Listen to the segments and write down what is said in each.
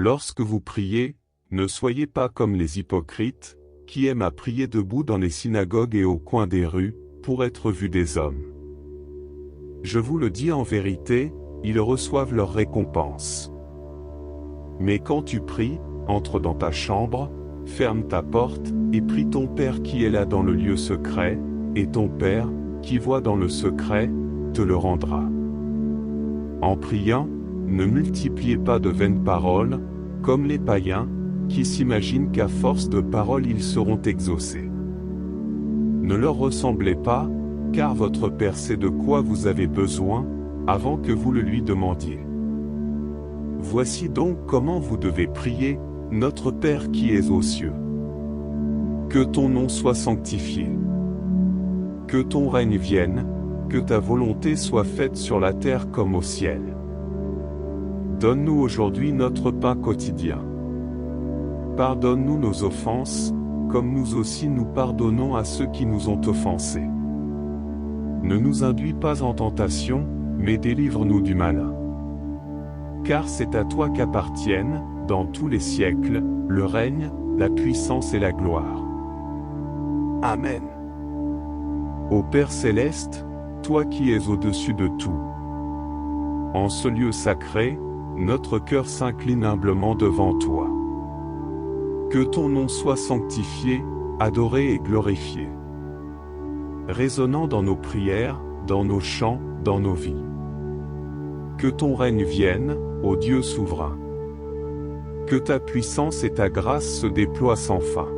Lorsque vous priez, ne soyez pas comme les hypocrites, qui aiment à prier debout dans les synagogues et au coin des rues, pour être vus des hommes. Je vous le dis en vérité, ils reçoivent leur récompense. Mais quand tu pries, entre dans ta chambre, ferme ta porte, et prie ton Père qui est là dans le lieu secret, et ton Père, qui voit dans le secret, te le rendra. En priant, ne multipliez pas de vaines paroles, comme les païens, qui s'imaginent qu'à force de paroles ils seront exaucés. Ne leur ressemblez pas, car votre Père sait de quoi vous avez besoin, avant que vous le lui demandiez. Voici donc comment vous devez prier, notre Père qui es aux cieux. Que ton nom soit sanctifié. Que ton règne vienne, que ta volonté soit faite sur la terre comme au ciel. Donne-nous aujourd'hui notre pain quotidien. Pardonne-nous nos offenses, comme nous aussi nous pardonnons à ceux qui nous ont offensés. Ne nous induis pas en tentation, mais délivre-nous du malin. Car c'est à toi qu'appartiennent, dans tous les siècles, le règne, la puissance et la gloire. Amen. Ô Père céleste, toi qui es au-dessus de tout. En ce lieu sacré, notre cœur s'incline humblement devant toi. Que ton nom soit sanctifié, adoré et glorifié. Résonnant dans nos prières, dans nos chants, dans nos vies. Que ton règne vienne, ô Dieu souverain. Que ta puissance et ta grâce se déploient sans fin.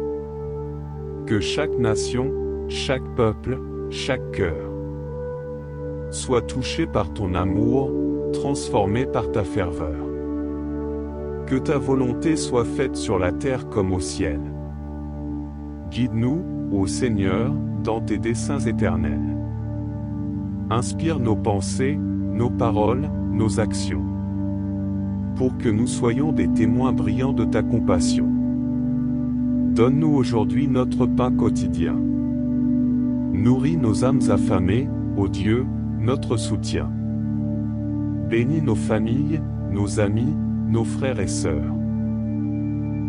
Que chaque nation, chaque peuple, chaque cœur soit touché par ton amour, transformé par ta ferveur. Que ta volonté soit faite sur la terre comme au ciel. Guide-nous, ô Seigneur, dans tes desseins éternels. Inspire nos pensées, nos paroles, nos actions. Pour que nous soyons des témoins brillants de ta compassion. Donne-nous aujourd'hui notre pain quotidien. Nourris nos âmes affamées, ô Dieu, notre soutien. Bénis nos familles, nos amis, nos frères et sœurs.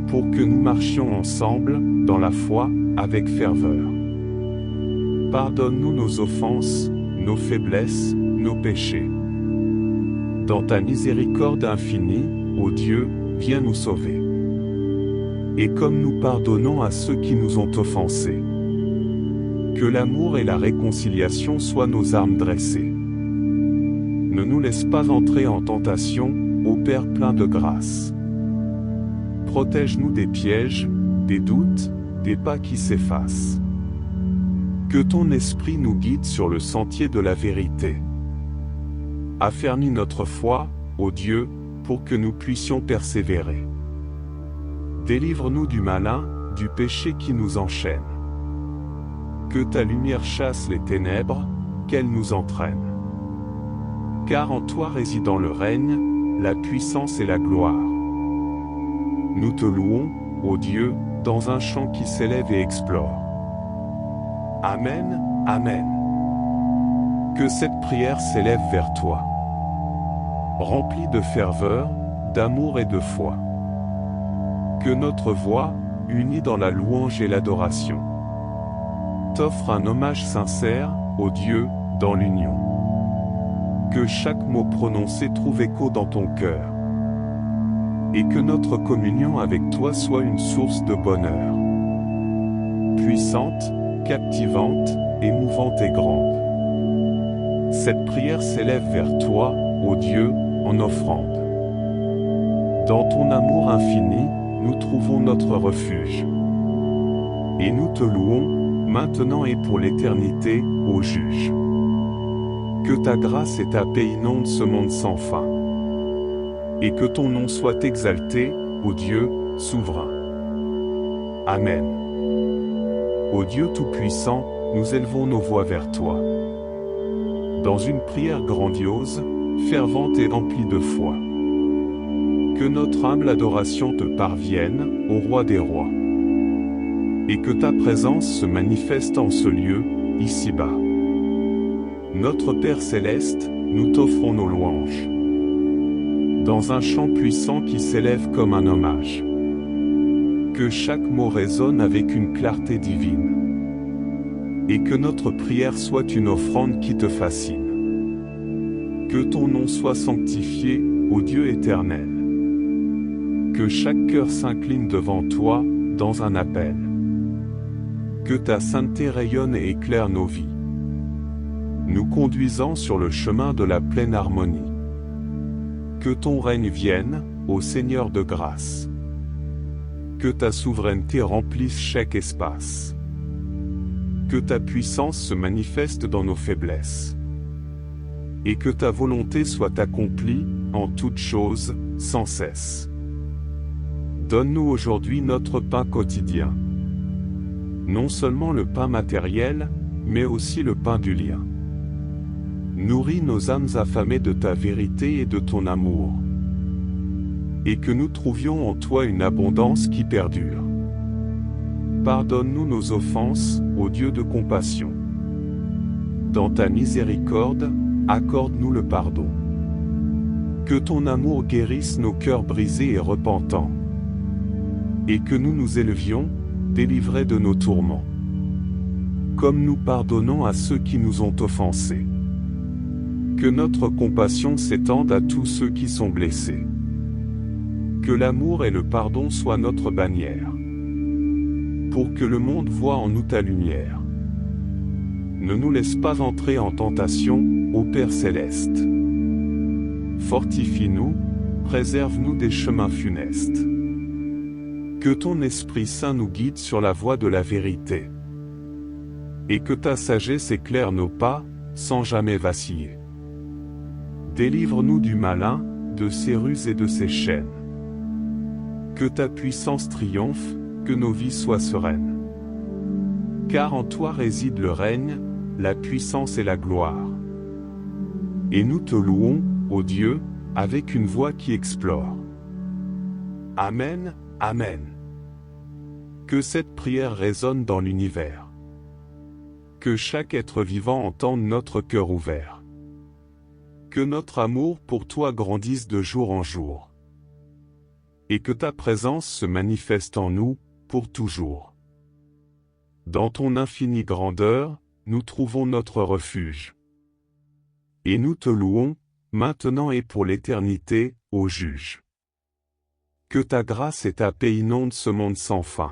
Pour que nous marchions ensemble, dans la foi, avec ferveur. Pardonne-nous nos offenses, nos faiblesses, nos péchés. Dans ta miséricorde infinie, ô Dieu, viens nous sauver. Et comme nous pardonnons à ceux qui nous ont offensés. Que l'amour et la réconciliation soient nos armes dressées. Ne nous laisse pas entrer en tentation, ô Père plein de grâce. Protège-nous des pièges, des doutes, des pas qui s'effacent. Que ton esprit nous guide sur le sentier de la vérité. Affermis notre foi, ô Dieu, pour que nous puissions persévérer. Délivre-nous du malin, du péché qui nous enchaîne. Que ta lumière chasse les ténèbres, qu'elle nous entraîne. Car en toi résident le règne, la puissance et la gloire. Nous te louons, ô Dieu, dans un chant qui s'élève et explore. Amen, Amen. Que cette prière s'élève vers toi. Remplie de ferveur, d'amour et de foi. Que notre voix, unie dans la louange et l'adoration, t'offre un hommage sincère, ô Dieu, dans l'union. Que chaque mot prononcé trouve écho dans ton cœur. Et que notre communion avec toi soit une source de bonheur. Puissante, captivante, émouvante et grande. Cette prière s'élève vers toi, ô Dieu, en offrande. Dans ton amour infini, nous trouvons notre refuge. Et nous te louons, maintenant et pour l'éternité, ô juge. Que ta grâce et ta paix inondent ce monde sans fin. Et que ton nom soit exalté, ô Dieu, souverain. Amen. Ô Dieu Tout-Puissant, nous élevons nos voix vers toi. Dans une prière grandiose, fervente et remplie de foi. Que notre humble adoration te parvienne, ô Roi des rois. Et que ta présence se manifeste en ce lieu, ici-bas. Notre Père céleste, nous t'offrons nos louanges. dans un chant puissant qui s'élève comme un hommage. Que chaque mot résonne avec une clarté divine. Et que notre prière soit une offrande qui te fascine. Que ton nom soit sanctifié, ô Dieu éternel. Que chaque cœur s'incline devant toi, dans un appel. Que ta sainteté rayonne et éclaire nos vies, nous conduisant sur le chemin de la pleine harmonie. Que ton règne vienne, ô Seigneur de grâce. Que ta souveraineté remplisse chaque espace. Que ta puissance se manifeste dans nos faiblesses. Et que ta volonté soit accomplie, en toutes choses, sans cesse. Donne-nous aujourd'hui notre pain quotidien. Non seulement le pain matériel, mais aussi le pain du lien. Nourris nos âmes affamées de ta vérité et de ton amour. Et que nous trouvions en toi une abondance qui perdure. Pardonne-nous nos offenses, ô Dieu de compassion. Dans ta miséricorde, accorde-nous le pardon. Que ton amour guérisse nos cœurs brisés et repentants. Et que nous nous élevions, délivrés de nos tourments. Comme nous pardonnons à ceux qui nous ont offensés. Que notre compassion s'étende à tous ceux qui sont blessés. Que l'amour et le pardon soient notre bannière. Pour que le monde voie en nous ta lumière. Ne nous laisse pas entrer en tentation, ô Père céleste. Fortifie-nous, préserve-nous des chemins funestes. Que ton Esprit Saint nous guide sur la voie de la vérité. Et que ta sagesse éclaire nos pas, sans jamais vaciller. Délivre-nous du malin, de ses ruses et de ses chaînes. Que ta puissance triomphe, que nos vies soient sereines. Car en toi réside le règne, la puissance et la gloire. Et nous te louons, ô Dieu, avec une voix qui explore. Amen, Amen. Que cette prière résonne dans l'univers. Que chaque être vivant entende notre cœur ouvert. Que notre amour pour toi grandisse de jour en jour. Et que ta présence se manifeste en nous, pour toujours. Dans ton infinie grandeur, nous trouvons notre refuge. Et nous te louons, maintenant et pour l'éternité, ô juge. Que ta grâce et ta paix inondent ce monde sans fin.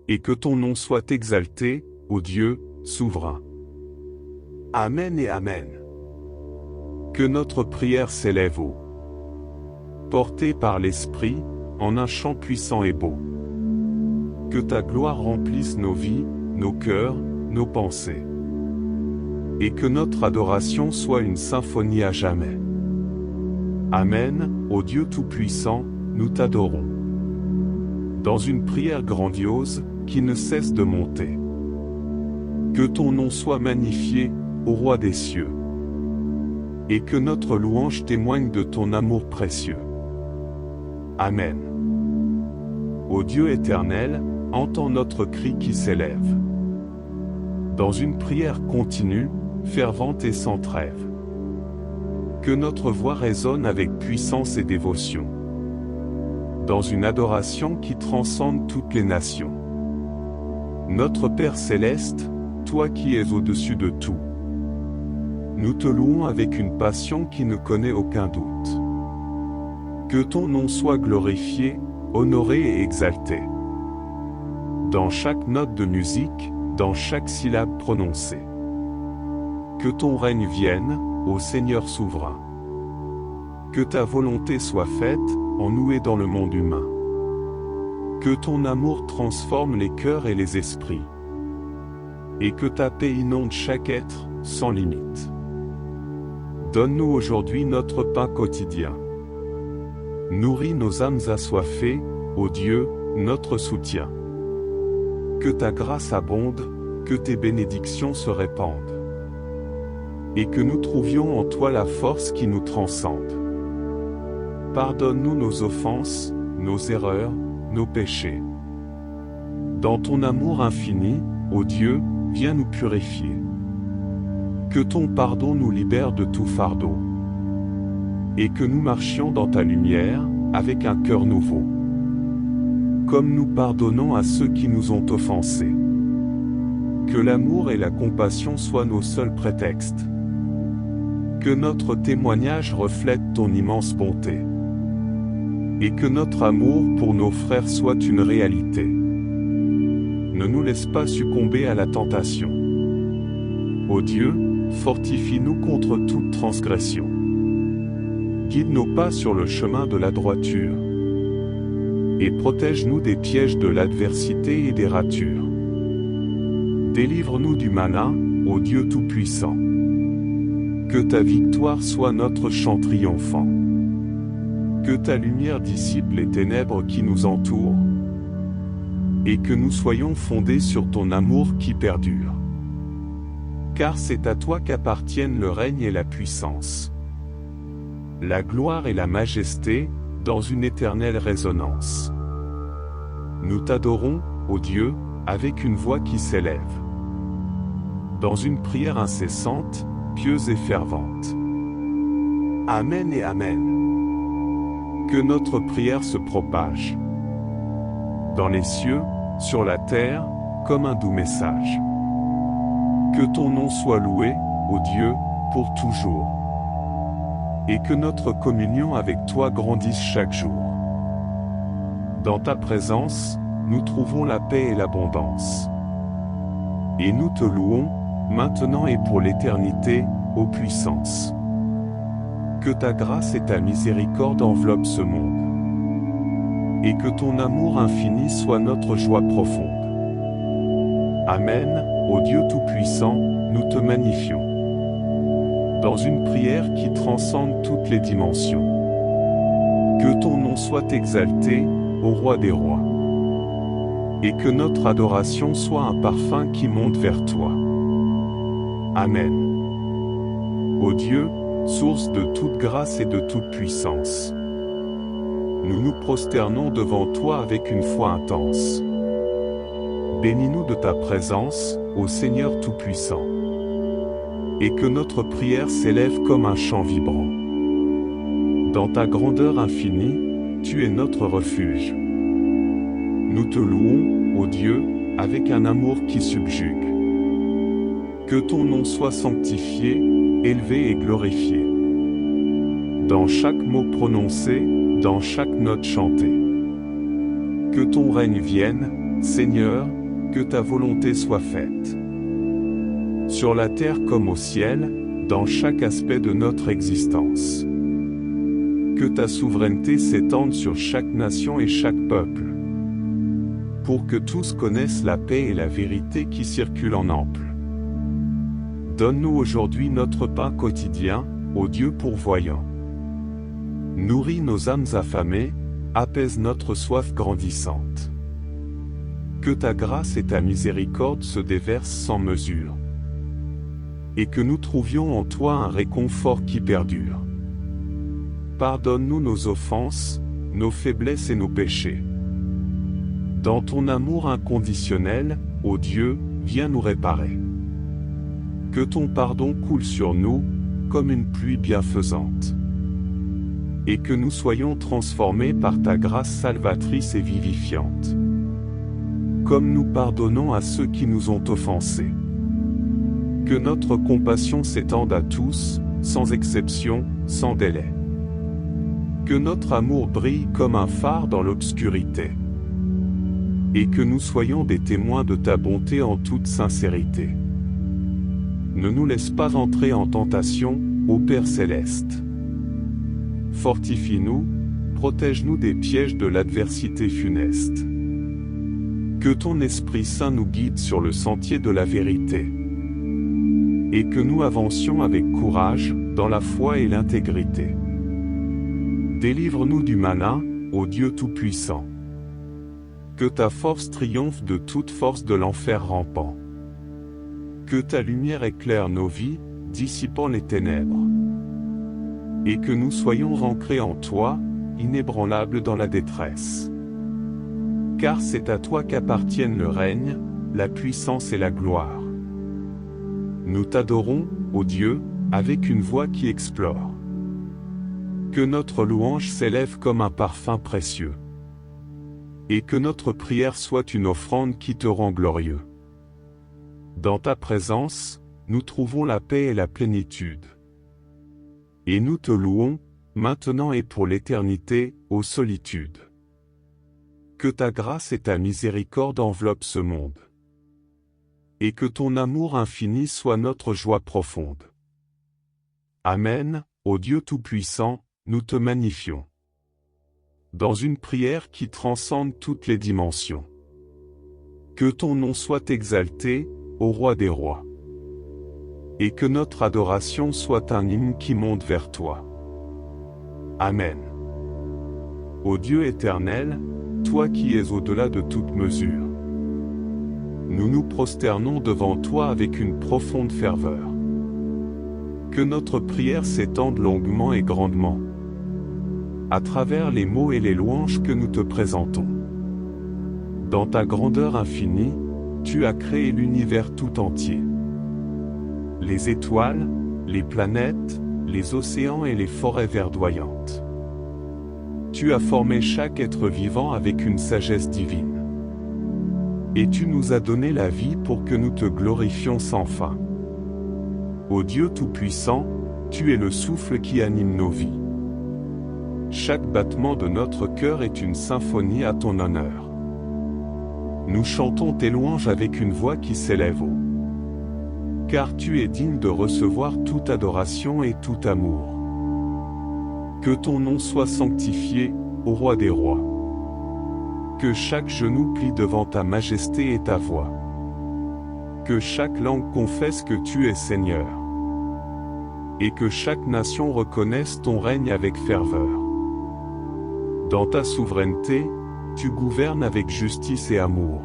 Et que ton nom soit exalté, ô Dieu, souverain. Amen et Amen. Que notre prière s'élève haut, portée par l'Esprit, en un chant puissant et beau. Que ta gloire remplisse nos vies, nos cœurs, nos pensées. Et que notre adoration soit une symphonie à jamais. Amen, ô Dieu Tout-Puissant, nous t'adorons. Dans une prière grandiose, qui ne cesse de monter. Que ton nom soit magnifié, ô Roi des cieux. Et que notre louange témoigne de ton amour précieux. Amen. Ô Dieu éternel, entends notre cri qui s'élève. Dans une prière continue, fervente et sans trêve. Que notre voix résonne avec puissance et dévotion. Dans une adoration qui transcende toutes les nations. Notre Père céleste, toi qui es au-dessus de tout. Nous te louons avec une passion qui ne connaît aucun doute. Que ton nom soit glorifié, honoré et exalté. Dans chaque note de musique, dans chaque syllabe prononcée. Que ton règne vienne, ô Seigneur souverain. Que ta volonté soit faite, en nous et dans le monde humain. Que ton amour transforme les cœurs et les esprits. Et que ta paix inonde chaque être, sans limite. Donne-nous aujourd'hui notre pain quotidien. Nourris nos âmes assoiffées, ô Dieu, notre soutien. Que ta grâce abonde, que tes bénédictions se répandent. Et que nous trouvions en toi la force qui nous transcende. Pardonne-nous nos offenses, nos erreurs, nos péchés. Dans ton amour infini, ô Dieu, viens nous purifier. Que ton pardon nous libère de tout fardeau. et que nous marchions dans ta lumière, avec un cœur nouveau. Comme nous pardonnons à ceux qui nous ont offensés. Que l'amour et la compassion soient nos seuls prétextes. Que notre témoignage reflète ton immense bonté. Et que notre amour pour nos frères soit une réalité. Ne nous laisse pas succomber à la tentation. Ô Dieu, fortifie-nous contre toute transgression. Guide nos pas sur le chemin de la droiture. Et protège-nous des pièges de l'adversité et des ratures. Délivre-nous du malin, ô Dieu Tout-Puissant. Que ta victoire soit notre chant triomphant. Que ta lumière dissipe les ténèbres qui nous entourent. Et que nous soyons fondés sur ton amour qui perdure. Car c'est à toi qu'appartiennent le règne et la puissance. La gloire et la majesté, dans une éternelle résonance. Nous t'adorons, ô Dieu, avec une voix qui s'élève. Dans une prière incessante, pieuse et fervente. Amen et Amen. Que notre prière se propage. Dans les cieux, sur la terre, comme un doux message. Que ton nom soit loué, ô Dieu, pour toujours. Et que notre communion avec toi grandisse chaque jour. Dans ta présence, nous trouvons la paix et l'abondance. Et nous te louons, maintenant et pour l'éternité, ô puissance. Que ta grâce et ta miséricorde enveloppent ce monde. Et que ton amour infini soit notre joie profonde. Amen, ô Dieu Tout-Puissant, nous te magnifions. Dans une prière qui transcende toutes les dimensions. Que ton nom soit exalté, ô Roi des rois. Et que notre adoration soit un parfum qui monte vers toi. Amen. Ô Dieu, source de toute grâce et de toute puissance. Nous nous prosternons devant toi avec une foi intense. Bénis-nous de ta présence, ô Seigneur Tout-Puissant. Et que notre prière s'élève comme un chant vibrant. Dans ta grandeur infinie, tu es notre refuge. Nous te louons, ô Dieu, avec un amour qui subjugue. Que ton nom soit sanctifié, élevé et glorifié. Dans chaque mot prononcé, dans chaque note chantée. Que ton règne vienne, Seigneur, que ta volonté soit faite. Sur la terre comme au ciel, dans chaque aspect de notre existence. Que ta souveraineté s'étende sur chaque nation et chaque peuple. Pour que tous connaissent la paix et la vérité qui circulent en ample. Donne-nous aujourd'hui notre pain quotidien, ô Dieu pourvoyant. Nourris nos âmes affamées, apaise notre soif grandissante. Que ta grâce et ta miséricorde se déversent sans mesure. Et que nous trouvions en toi un réconfort qui perdure. Pardonne-nous nos offenses, nos faiblesses et nos péchés. Dans ton amour inconditionnel, ô Dieu, viens nous réparer. Que ton pardon coule sur nous, comme une pluie bienfaisante. Et que nous soyons transformés par ta grâce salvatrice et vivifiante. Comme nous pardonnons à ceux qui nous ont offensés. Que notre compassion s'étende à tous, sans exception, sans délai. Que notre amour brille comme un phare dans l'obscurité. Et que nous soyons des témoins de ta bonté en toute sincérité. Ne nous laisse pas entrer en tentation, ô Père céleste. Fortifie-nous, protège-nous des pièges de l'adversité funeste. Que ton Esprit Saint nous guide sur le sentier de la vérité. Et que nous avancions avec courage, dans la foi et l'intégrité. Délivre-nous du malin, ô Dieu Tout-Puissant. Que ta force triomphe de toute force de l'enfer rampant. Que ta lumière éclaire nos vies, dissipant les ténèbres. Et que nous soyons ancrés en toi, inébranlables dans la détresse. Car c'est à toi qu'appartiennent le règne, la puissance et la gloire. Nous t'adorons, ô Dieu, avec une voix qui explore. Que notre louange s'élève comme un parfum précieux. Et que notre prière soit une offrande qui te rend glorieux. Dans ta présence, nous trouvons la paix et la plénitude. Et nous te louons, maintenant et pour l'éternité, ô solitude. Que ta grâce et ta miséricorde enveloppent ce monde. Et que ton amour infini soit notre joie profonde. Amen, ô Dieu Tout-Puissant, nous te magnifions. Dans une prière qui transcende toutes les dimensions. Que ton nom soit exalté, ô Roi des rois. Et que notre adoration soit un hymne qui monte vers toi. Amen. Ô Dieu éternel, toi qui es au-delà de toute mesure. Nous nous prosternons devant toi avec une profonde ferveur. Que notre prière s'étende longuement et grandement, à travers les mots et les louanges que nous te présentons. Dans ta grandeur infinie, tu as créé l'univers tout entier. Les étoiles, les planètes, les océans et les forêts verdoyantes. Tu as formé chaque être vivant avec une sagesse divine. Et tu nous as donné la vie pour que nous te glorifions sans fin. Ô Dieu Tout-Puissant, tu es le souffle qui anime nos vies. Chaque battement de notre cœur est une symphonie à ton honneur. Nous chantons tes louanges avec une voix qui s'élève haut. Car tu es digne de recevoir toute adoration et tout amour. Que ton nom soit sanctifié, ô Roi des rois. Que chaque genou plie devant ta majesté et ta voix. Que chaque langue confesse que tu es Seigneur. Et que chaque nation reconnaisse ton règne avec ferveur. Dans ta souveraineté, tu gouvernes avec justice et amour.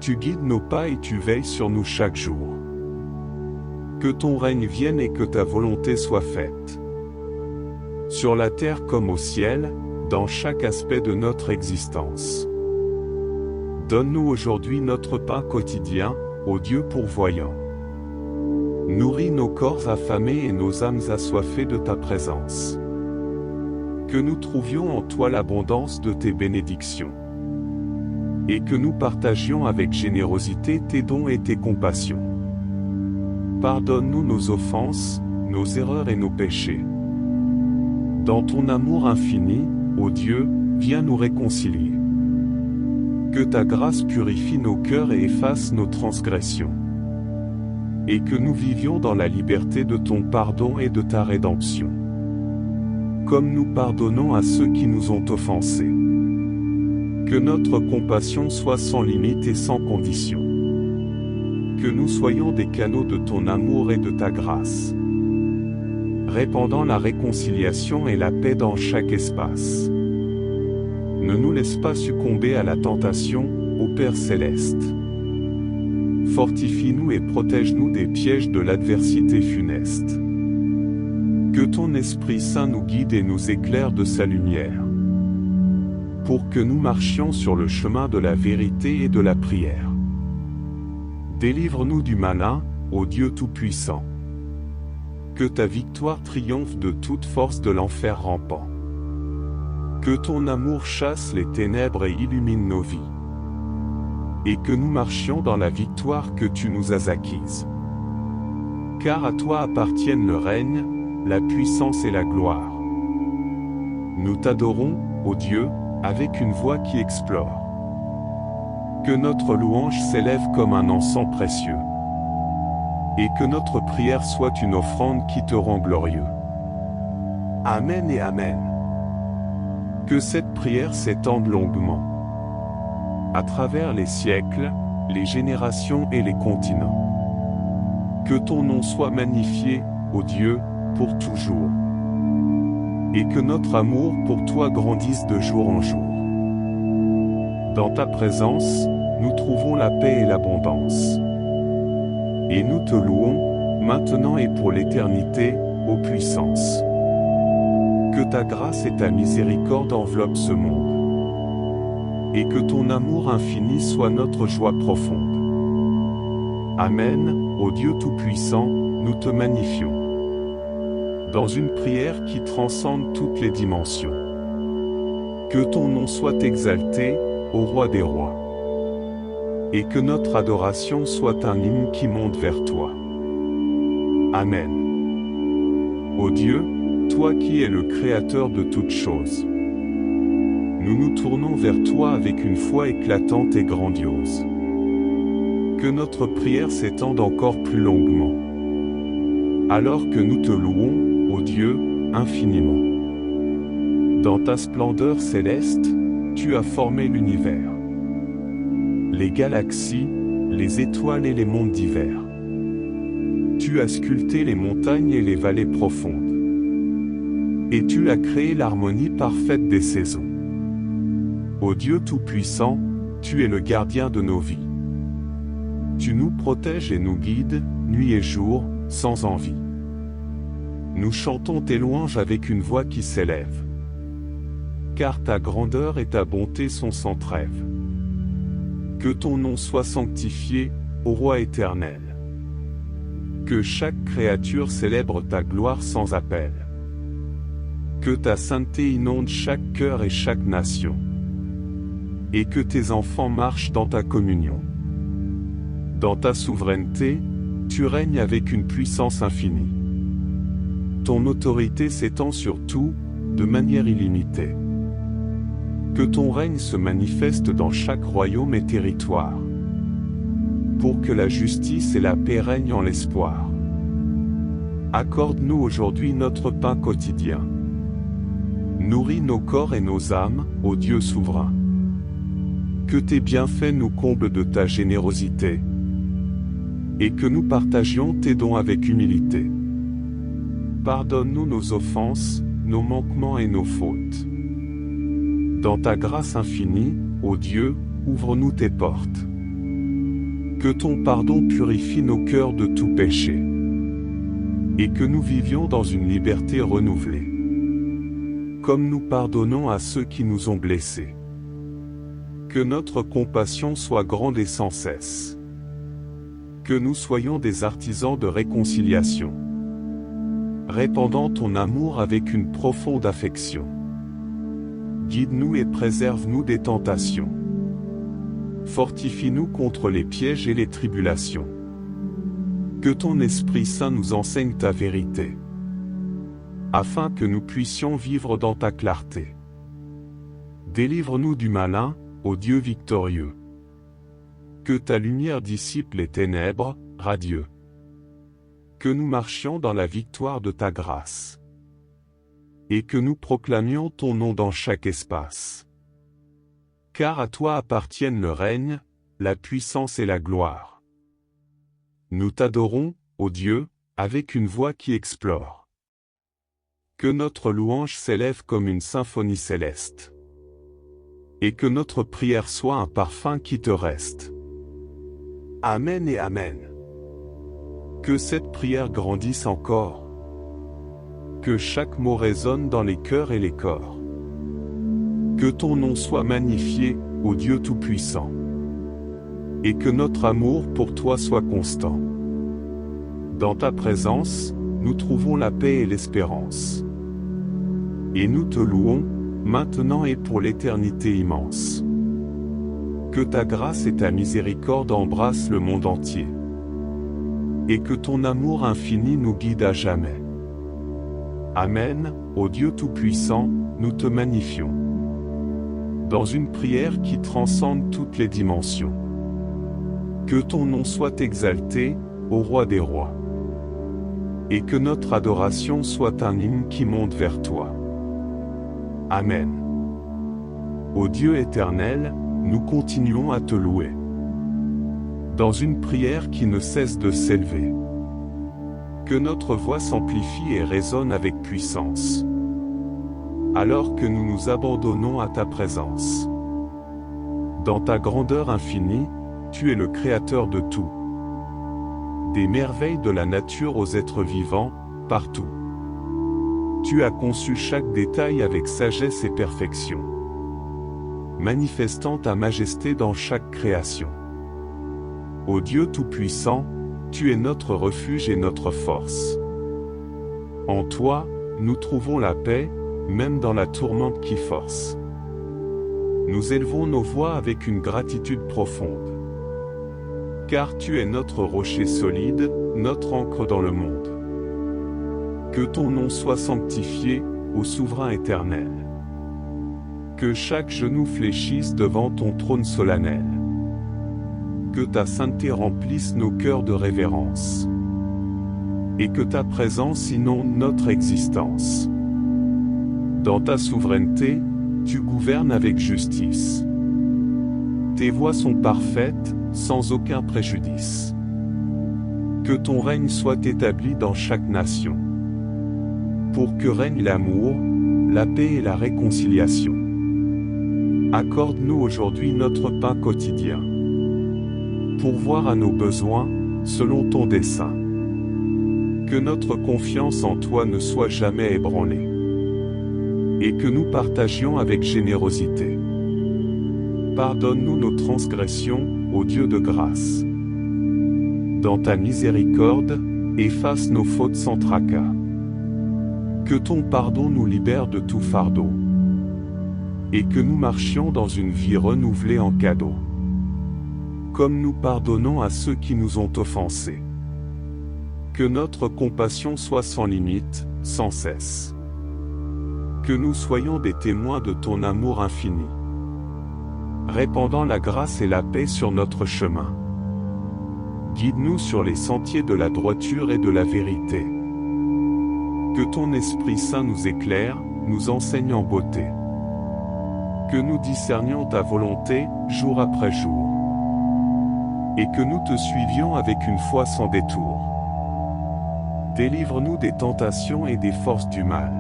Tu guides nos pas et tu veilles sur nous chaque jour. Que ton règne vienne et que ta volonté soit faite. Sur la terre comme au ciel, dans chaque aspect de notre existence. Donne-nous aujourd'hui notre pain quotidien, ô Dieu pourvoyant. Nourris nos corps affamés et nos âmes assoiffées de ta présence. Que nous trouvions en toi l'abondance de tes bénédictions. Et que nous partagions avec générosité tes dons et tes compassions. Pardonne-nous nos offenses, nos erreurs et nos péchés. Dans ton amour infini, ô Dieu, viens nous réconcilier. Que ta grâce purifie nos cœurs et efface nos transgressions. Et que nous vivions dans la liberté de ton pardon et de ta rédemption. Comme nous pardonnons à ceux qui nous ont offensés. Que notre compassion soit sans limite et sans condition. Que nous soyons des canaux de ton amour et de ta grâce. Répandant la réconciliation et la paix dans chaque espace. Ne nous laisse pas succomber à la tentation, ô Père céleste. Fortifie-nous et protège-nous des pièges de l'adversité funeste. Que ton Esprit Saint nous guide et nous éclaire de sa lumière. Pour que nous marchions sur le chemin de la vérité et de la prière. Délivre-nous du malin, ô Dieu Tout-Puissant. Que ta victoire triomphe de toute force de l'enfer rampant. Que ton amour chasse les ténèbres et illumine nos vies. Et que nous marchions dans la victoire que tu nous as acquise. Car à toi appartiennent le règne, la puissance et la gloire. Nous t'adorons, ô Dieu, avec une voix qui explore. Que notre louange s'élève comme un encens précieux. Et que notre prière soit une offrande qui te rend glorieux. Amen et Amen. Que cette prière s'étende longuement. À travers les siècles, les générations et les continents. Que ton nom soit magnifié, ô Dieu, pour toujours. Et que notre amour pour toi grandisse de jour en jour. Dans ta présence, nous trouvons la paix et l'abondance. Et nous te louons, maintenant et pour l'éternité, ô puissance. Que ta grâce et ta miséricorde enveloppent ce monde. Et que ton amour infini soit notre joie profonde. Amen, ô Dieu Tout-Puissant, nous te magnifions. dans une prière qui transcende toutes les dimensions. Que ton nom soit exalté, ô Roi des rois. Et que notre adoration soit un hymne qui monte vers toi. Amen. Ô Dieu, toi qui es le Créateur de toutes choses, nous nous tournons vers toi avec une foi éclatante et grandiose. Que notre prière s'étende encore plus longuement, alors que nous te louons, ô Dieu, infiniment. Dans ta splendeur céleste, tu as formé l'univers, les galaxies, les étoiles et les mondes divers. Tu as sculpté les montagnes et les vallées profondes. Et tu as créé l'harmonie parfaite des saisons. Ô Dieu Tout-Puissant, tu es le gardien de nos vies. Tu nous protèges et nous guides, nuit et jour, sans envie. Nous chantons tes louanges avec une voix qui s'élève. Car ta grandeur et ta bonté sont sans trêve. Que ton nom soit sanctifié, ô Roi éternel. Que chaque créature célèbre ta gloire sans appel. Que ta sainteté inonde chaque cœur et chaque nation. Et que tes enfants marchent dans ta communion. Dans ta souveraineté, tu règnes avec une puissance infinie. Ton autorité s'étend sur tout, de manière illimitée. Que ton règne se manifeste dans chaque royaume et territoire, pour que la justice et la paix règnent en l'espoir. Accorde-nous aujourd'hui notre pain quotidien. Nourris nos corps et nos âmes, ô Dieu souverain. Que tes bienfaits nous comblent de ta générosité, et que nous partagions tes dons avec humilité. Pardonne-nous nos offenses, nos manquements et nos fautes. Dans ta grâce infinie, ô Dieu, ouvre-nous tes portes. Que ton pardon purifie nos cœurs de tout péché, et que nous vivions dans une liberté renouvelée, comme nous pardonnons à ceux qui nous ont blessés. Que notre compassion soit grande et sans cesse. Que nous soyons des artisans de réconciliation, répandant ton amour avec une profonde affection. Guide-nous et préserve-nous des tentations. Fortifie-nous contre les pièges et les tribulations. Que ton Esprit Saint nous enseigne ta vérité, afin que nous puissions vivre dans ta clarté. Délivre-nous du malin, ô Dieu victorieux. Que ta lumière dissipe les ténèbres, radieux. Que nous marchions dans la victoire de ta grâce. Et que nous proclamions ton nom dans chaque espace. Car à toi appartiennent le règne, la puissance et la gloire. Nous t'adorons, ô Dieu, avec une voix qui explore. Que notre louange s'élève comme une symphonie céleste. Et que notre prière soit un parfum qui te reste. Amen et Amen. Que cette prière grandisse encore. Que chaque mot résonne dans les cœurs et les corps. Que ton nom soit magnifié, ô Dieu Tout-Puissant. Et que notre amour pour toi soit constant. Dans ta présence, nous trouvons la paix et l'espérance. Et nous te louons, maintenant et pour l'éternité immense. Que ta grâce et ta miséricorde embrassent le monde entier. Et que ton amour infini nous guide à jamais. Amen, ô Dieu Tout-Puissant, nous te magnifions. Dans une prière qui transcende toutes les dimensions. Que ton nom soit exalté, ô Roi des rois. Et que notre adoration soit un hymne qui monte vers toi. Amen. Ô Dieu éternel, nous continuons à te louer. Dans une prière qui ne cesse de s'élever. Que notre voix s'amplifie et résonne avec puissance. Alors que nous nous abandonnons à ta présence. Dans ta grandeur infinie, tu es le Créateur de tout. Des merveilles de la nature aux êtres vivants, partout. Tu as conçu chaque détail avec sagesse et perfection, manifestant ta majesté dans chaque création. Ô Dieu Tout-Puissant, tu es notre refuge et notre force. En toi, nous trouvons la paix, même dans la tourmente qui force. Nous élevons nos voix avec une gratitude profonde. Car tu es notre rocher solide, notre ancre dans le monde. Que ton nom soit sanctifié, ô souverain éternel. Que chaque genou fléchisse devant ton trône solennel. Que ta sainteté remplisse nos cœurs de révérence. Et que ta présence inonde notre existence. Dans ta souveraineté, tu gouvernes avec justice. Tes voies sont parfaites, sans aucun préjudice. Que ton règne soit établi dans chaque nation. Pour que règne l'amour, la paix et la réconciliation. Accorde-nous aujourd'hui notre pain quotidien. Pourvoir à nos besoins, selon ton dessein. Que notre confiance en toi ne soit jamais ébranlée. Et que nous partagions avec générosité. Pardonne-nous nos transgressions, ô Dieu de grâce. Dans ta miséricorde, efface nos fautes sans tracas. Que ton pardon nous libère de tout fardeau. Et que nous marchions dans une vie renouvelée en cadeau. Comme nous pardonnons à ceux qui nous ont offensés. Que notre compassion soit sans limite, sans cesse. Que nous soyons des témoins de ton amour infini. Répandant la grâce et la paix sur notre chemin. Guide-nous sur les sentiers de la droiture et de la vérité. Que ton Esprit Saint nous éclaire, nous enseigne en beauté. Que nous discernions ta volonté, jour après jour. Et que nous te suivions avec une foi sans détour. Délivre-nous des tentations et des forces du mal.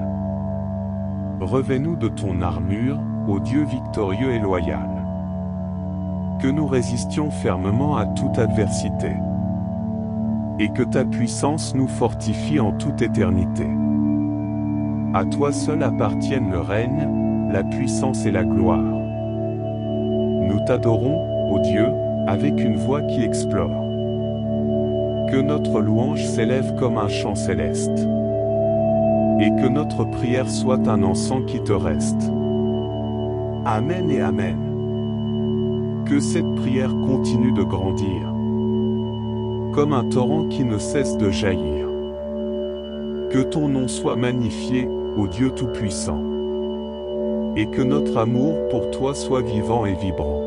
Revêt-nous de ton armure, ô Dieu victorieux et loyal. Que nous résistions fermement à toute adversité. Et que ta puissance nous fortifie en toute éternité. À toi seul appartiennent le règne, la puissance et la gloire. Nous t'adorons, ô Dieu, avec une voix qui explore. Que notre louange s'élève comme un chant céleste. Et que notre prière soit un encens qui te reste. Amen et Amen. Que cette prière continue de grandir, comme un torrent qui ne cesse de jaillir. Que ton nom soit magnifié, ô Dieu Tout-Puissant. Et que notre amour pour toi soit vivant et vibrant.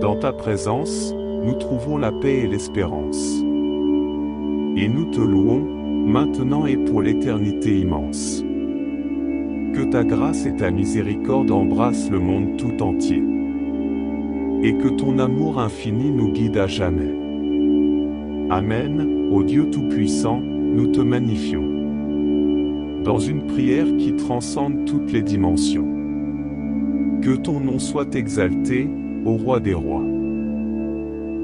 Dans ta présence, nous trouvons la paix et l'espérance. Et nous te louons, maintenant et pour l'éternité immense. Que ta grâce et ta miséricorde embrassent le monde tout entier. Et que ton amour infini nous guide à jamais. Amen, ô Dieu Tout-Puissant, nous te magnifions. Dans une prière qui transcende toutes les dimensions. Que ton nom soit exalté, ô Roi des rois.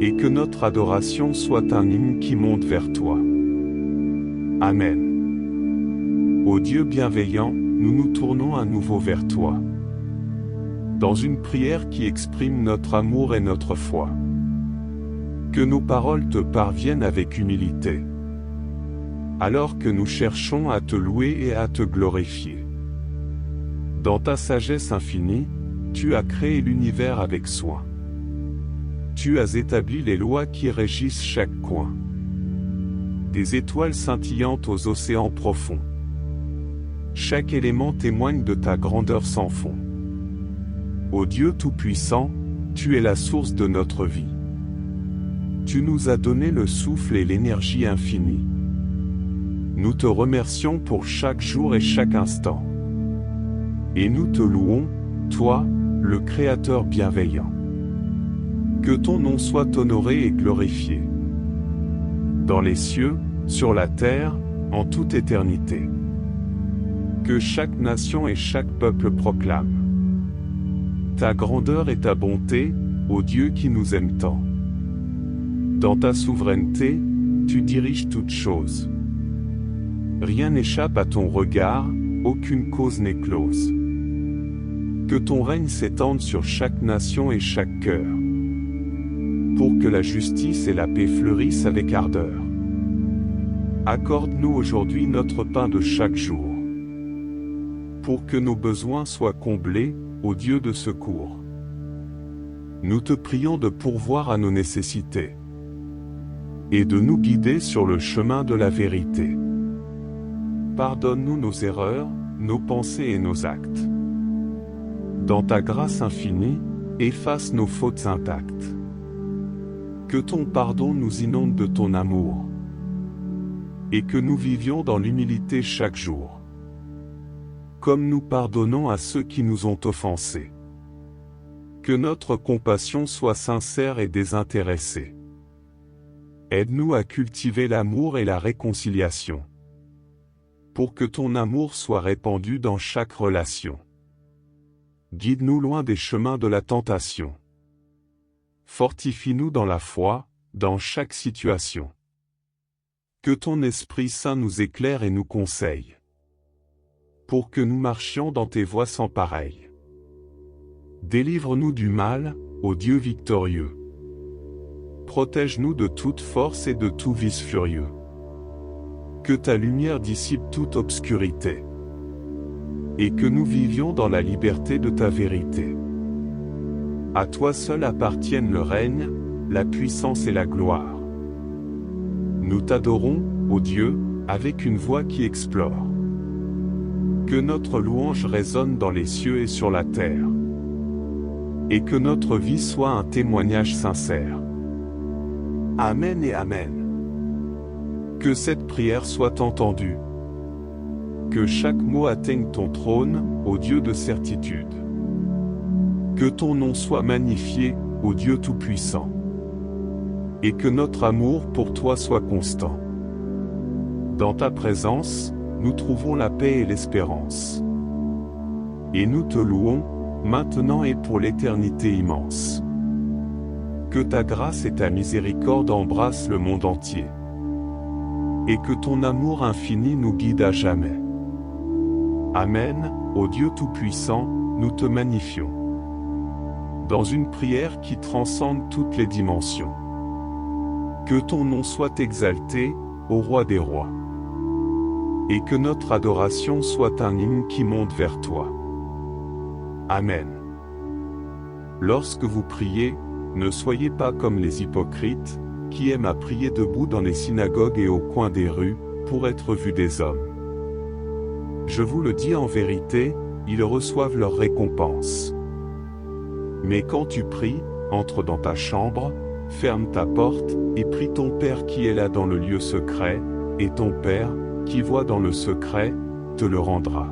Et que notre adoration soit un hymne qui monte vers toi. Amen. Ô Dieu bienveillant, nous nous tournons à nouveau vers toi. Dans une prière qui exprime notre amour et notre foi. Que nos paroles te parviennent avec humilité. Alors que nous cherchons à te louer et à te glorifier. Dans ta sagesse infinie, tu as créé l'univers avec soin. Tu as établi les lois qui régissent chaque coin. Des étoiles scintillantes aux océans profonds. Chaque élément témoigne de ta grandeur sans fond. Ô Dieu Tout-Puissant, tu es la source de notre vie. Tu nous as donné le souffle et l'énergie infinie. Nous te remercions pour chaque jour et chaque instant. Et nous te louons, toi, le Créateur bienveillant. Que ton nom soit honoré et glorifié. Dans les cieux, sur la terre, en toute éternité. Que chaque nation et chaque peuple proclame ta grandeur et ta bonté, ô Dieu qui nous aime tant. Dans ta souveraineté, tu diriges toutes choses. Rien n'échappe à ton regard, aucune cause n'est close. Que ton règne s'étende sur chaque nation et chaque cœur. Pour que la justice et la paix fleurissent avec ardeur. Accorde-nous aujourd'hui notre pain de chaque jour. Pour que nos besoins soient comblés, ô Dieu de secours. Nous te prions de pourvoir à nos nécessités et de nous guider sur le chemin de la vérité. Pardonne-nous nos erreurs, nos pensées et nos actes. Dans ta grâce infinie, efface nos fautes intactes. Que ton pardon nous inonde de ton amour, et que nous vivions dans l'humilité chaque jour, comme nous pardonnons à ceux qui nous ont offensés. Que notre compassion soit sincère et désintéressée. Aide-nous à cultiver l'amour et la réconciliation, pour que ton amour soit répandu dans chaque relation. Guide-nous loin des chemins de la tentation. Fortifie-nous dans la foi, dans chaque situation. Que ton Esprit Saint nous éclaire et nous conseille, pour que nous marchions dans tes voies sans pareil. Délivre-nous du mal, ô Dieu victorieux. Protège-nous de toute force et de tout vice furieux. Que ta lumière dissipe toute obscurité, et que nous vivions dans la liberté de ta vérité. À toi seul appartiennent le règne, la puissance et la gloire. Nous t'adorons, ô Dieu, avec une voix qui explore. Que notre louange résonne dans les cieux et sur la terre, et que notre vie soit un témoignage sincère. Amen et Amen. Que cette prière soit entendue. Que chaque mot atteigne ton trône, ô Dieu de certitude. Que ton nom soit magnifié, ô Dieu Tout-Puissant. Et que notre amour pour toi soit constant. Dans ta présence, nous trouvons la paix et l'espérance. Et nous te louons, maintenant et pour l'éternité immense. Que ta grâce et ta miséricorde embrassent le monde entier. Et que ton amour infini nous guide à jamais. Amen, ô Dieu Tout-Puissant, nous te magnifions. Dans une prière qui transcende toutes les dimensions. Que ton nom soit exalté, ô Roi des rois. Et que notre adoration soit un hymne qui monte vers toi. Amen. Lorsque vous priez, ne soyez pas comme les hypocrites, qui aiment à prier debout dans les synagogues et au coin des rues, pour être vus des hommes. Je vous le dis en vérité, ils reçoivent leur récompense. Mais quand tu pries, entre dans ta chambre, ferme ta porte, et prie ton Père qui est là dans le lieu secret, et ton Père, qui voit dans le secret, te le rendra.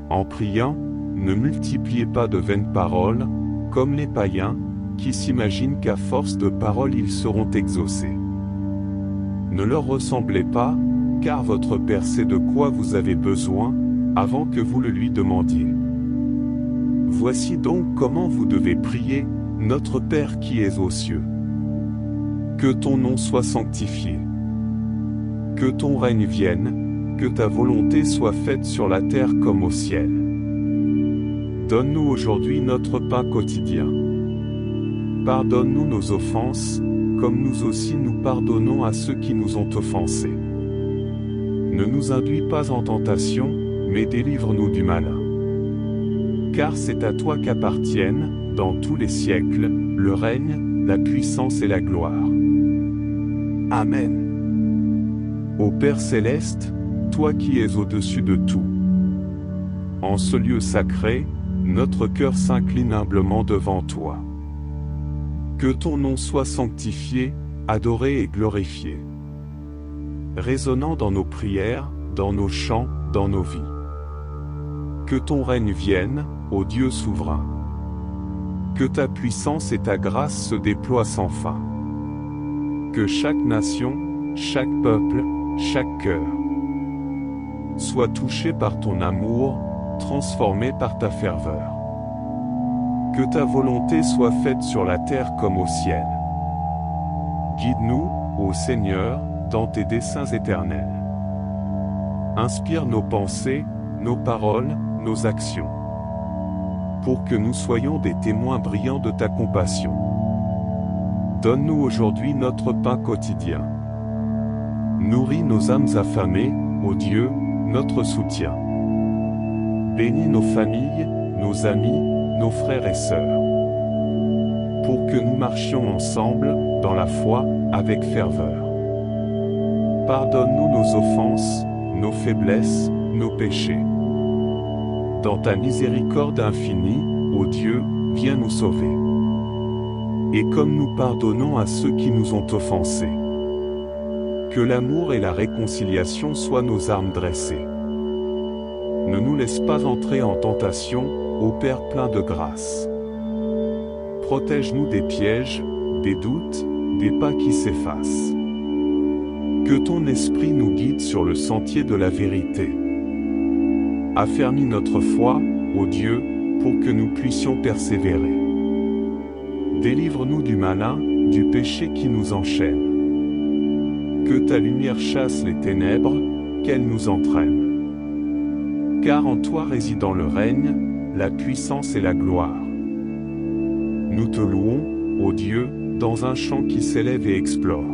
En priant, ne multipliez pas de vaines paroles, comme les païens, qui s'imaginent qu'à force de paroles ils seront exaucés. Ne leur ressemblez pas, car votre Père sait de quoi vous avez besoin, avant que vous le lui demandiez. Voici donc comment vous devez prier, notre Père qui es aux cieux. Que ton nom soit sanctifié. Que ton règne vienne, que ta volonté soit faite sur la terre comme au ciel. Donne-nous aujourd'hui notre pain quotidien. Pardonne-nous nos offenses, comme nous aussi nous pardonnons à ceux qui nous ont offensés. Ne nous induis pas en tentation, mais délivre-nous du malin. Car c'est à toi qu'appartiennent, dans tous les siècles, le règne, la puissance et la gloire. Amen. Ô Père céleste, toi qui es au-dessus de tout. En ce lieu sacré, notre cœur s'incline humblement devant toi. Que ton nom soit sanctifié, adoré et glorifié. Résonnant dans nos prières, dans nos chants, dans nos vies. Que ton règne vienne, ô Dieu souverain. Que ta puissance et ta grâce se déploient sans fin. Que chaque nation, chaque peuple, chaque cœur soit touché par ton amour, transformé par ta ferveur. Que ta volonté soit faite sur la terre comme au ciel. Guide-nous, ô Seigneur, dans tes desseins éternels. Inspire nos pensées, nos paroles, nos actions, pour que nous soyons des témoins brillants de ta compassion. Donne-nous aujourd'hui notre pain quotidien. Nourris nos âmes affamées, ô Dieu, notre soutien. Bénis nos familles, nos amis, nos frères et sœurs. Pour que nous marchions ensemble, dans la foi, avec ferveur. Pardonne-nous nos offenses, nos faiblesses, nos péchés. Dans ta miséricorde infinie, ô Dieu, viens nous sauver. Et comme nous pardonnons à ceux qui nous ont offensés, que l'amour et la réconciliation soient nos armes dressées. Ne nous laisse pas entrer en tentation, ô Père plein de grâce. Protège-nous des pièges, des doutes, des pas qui s'effacent. Que ton esprit nous guide sur le sentier de la vérité. Affermis notre foi, ô Dieu, pour que nous puissions persévérer. Délivre-nous du malin, du péché qui nous enchaîne. Que ta lumière chasse les ténèbres, qu'elle nous entraîne. Car en toi résident le règne, la puissance et la gloire. Nous te louons, ô Dieu, dans un chant qui s'élève et explore.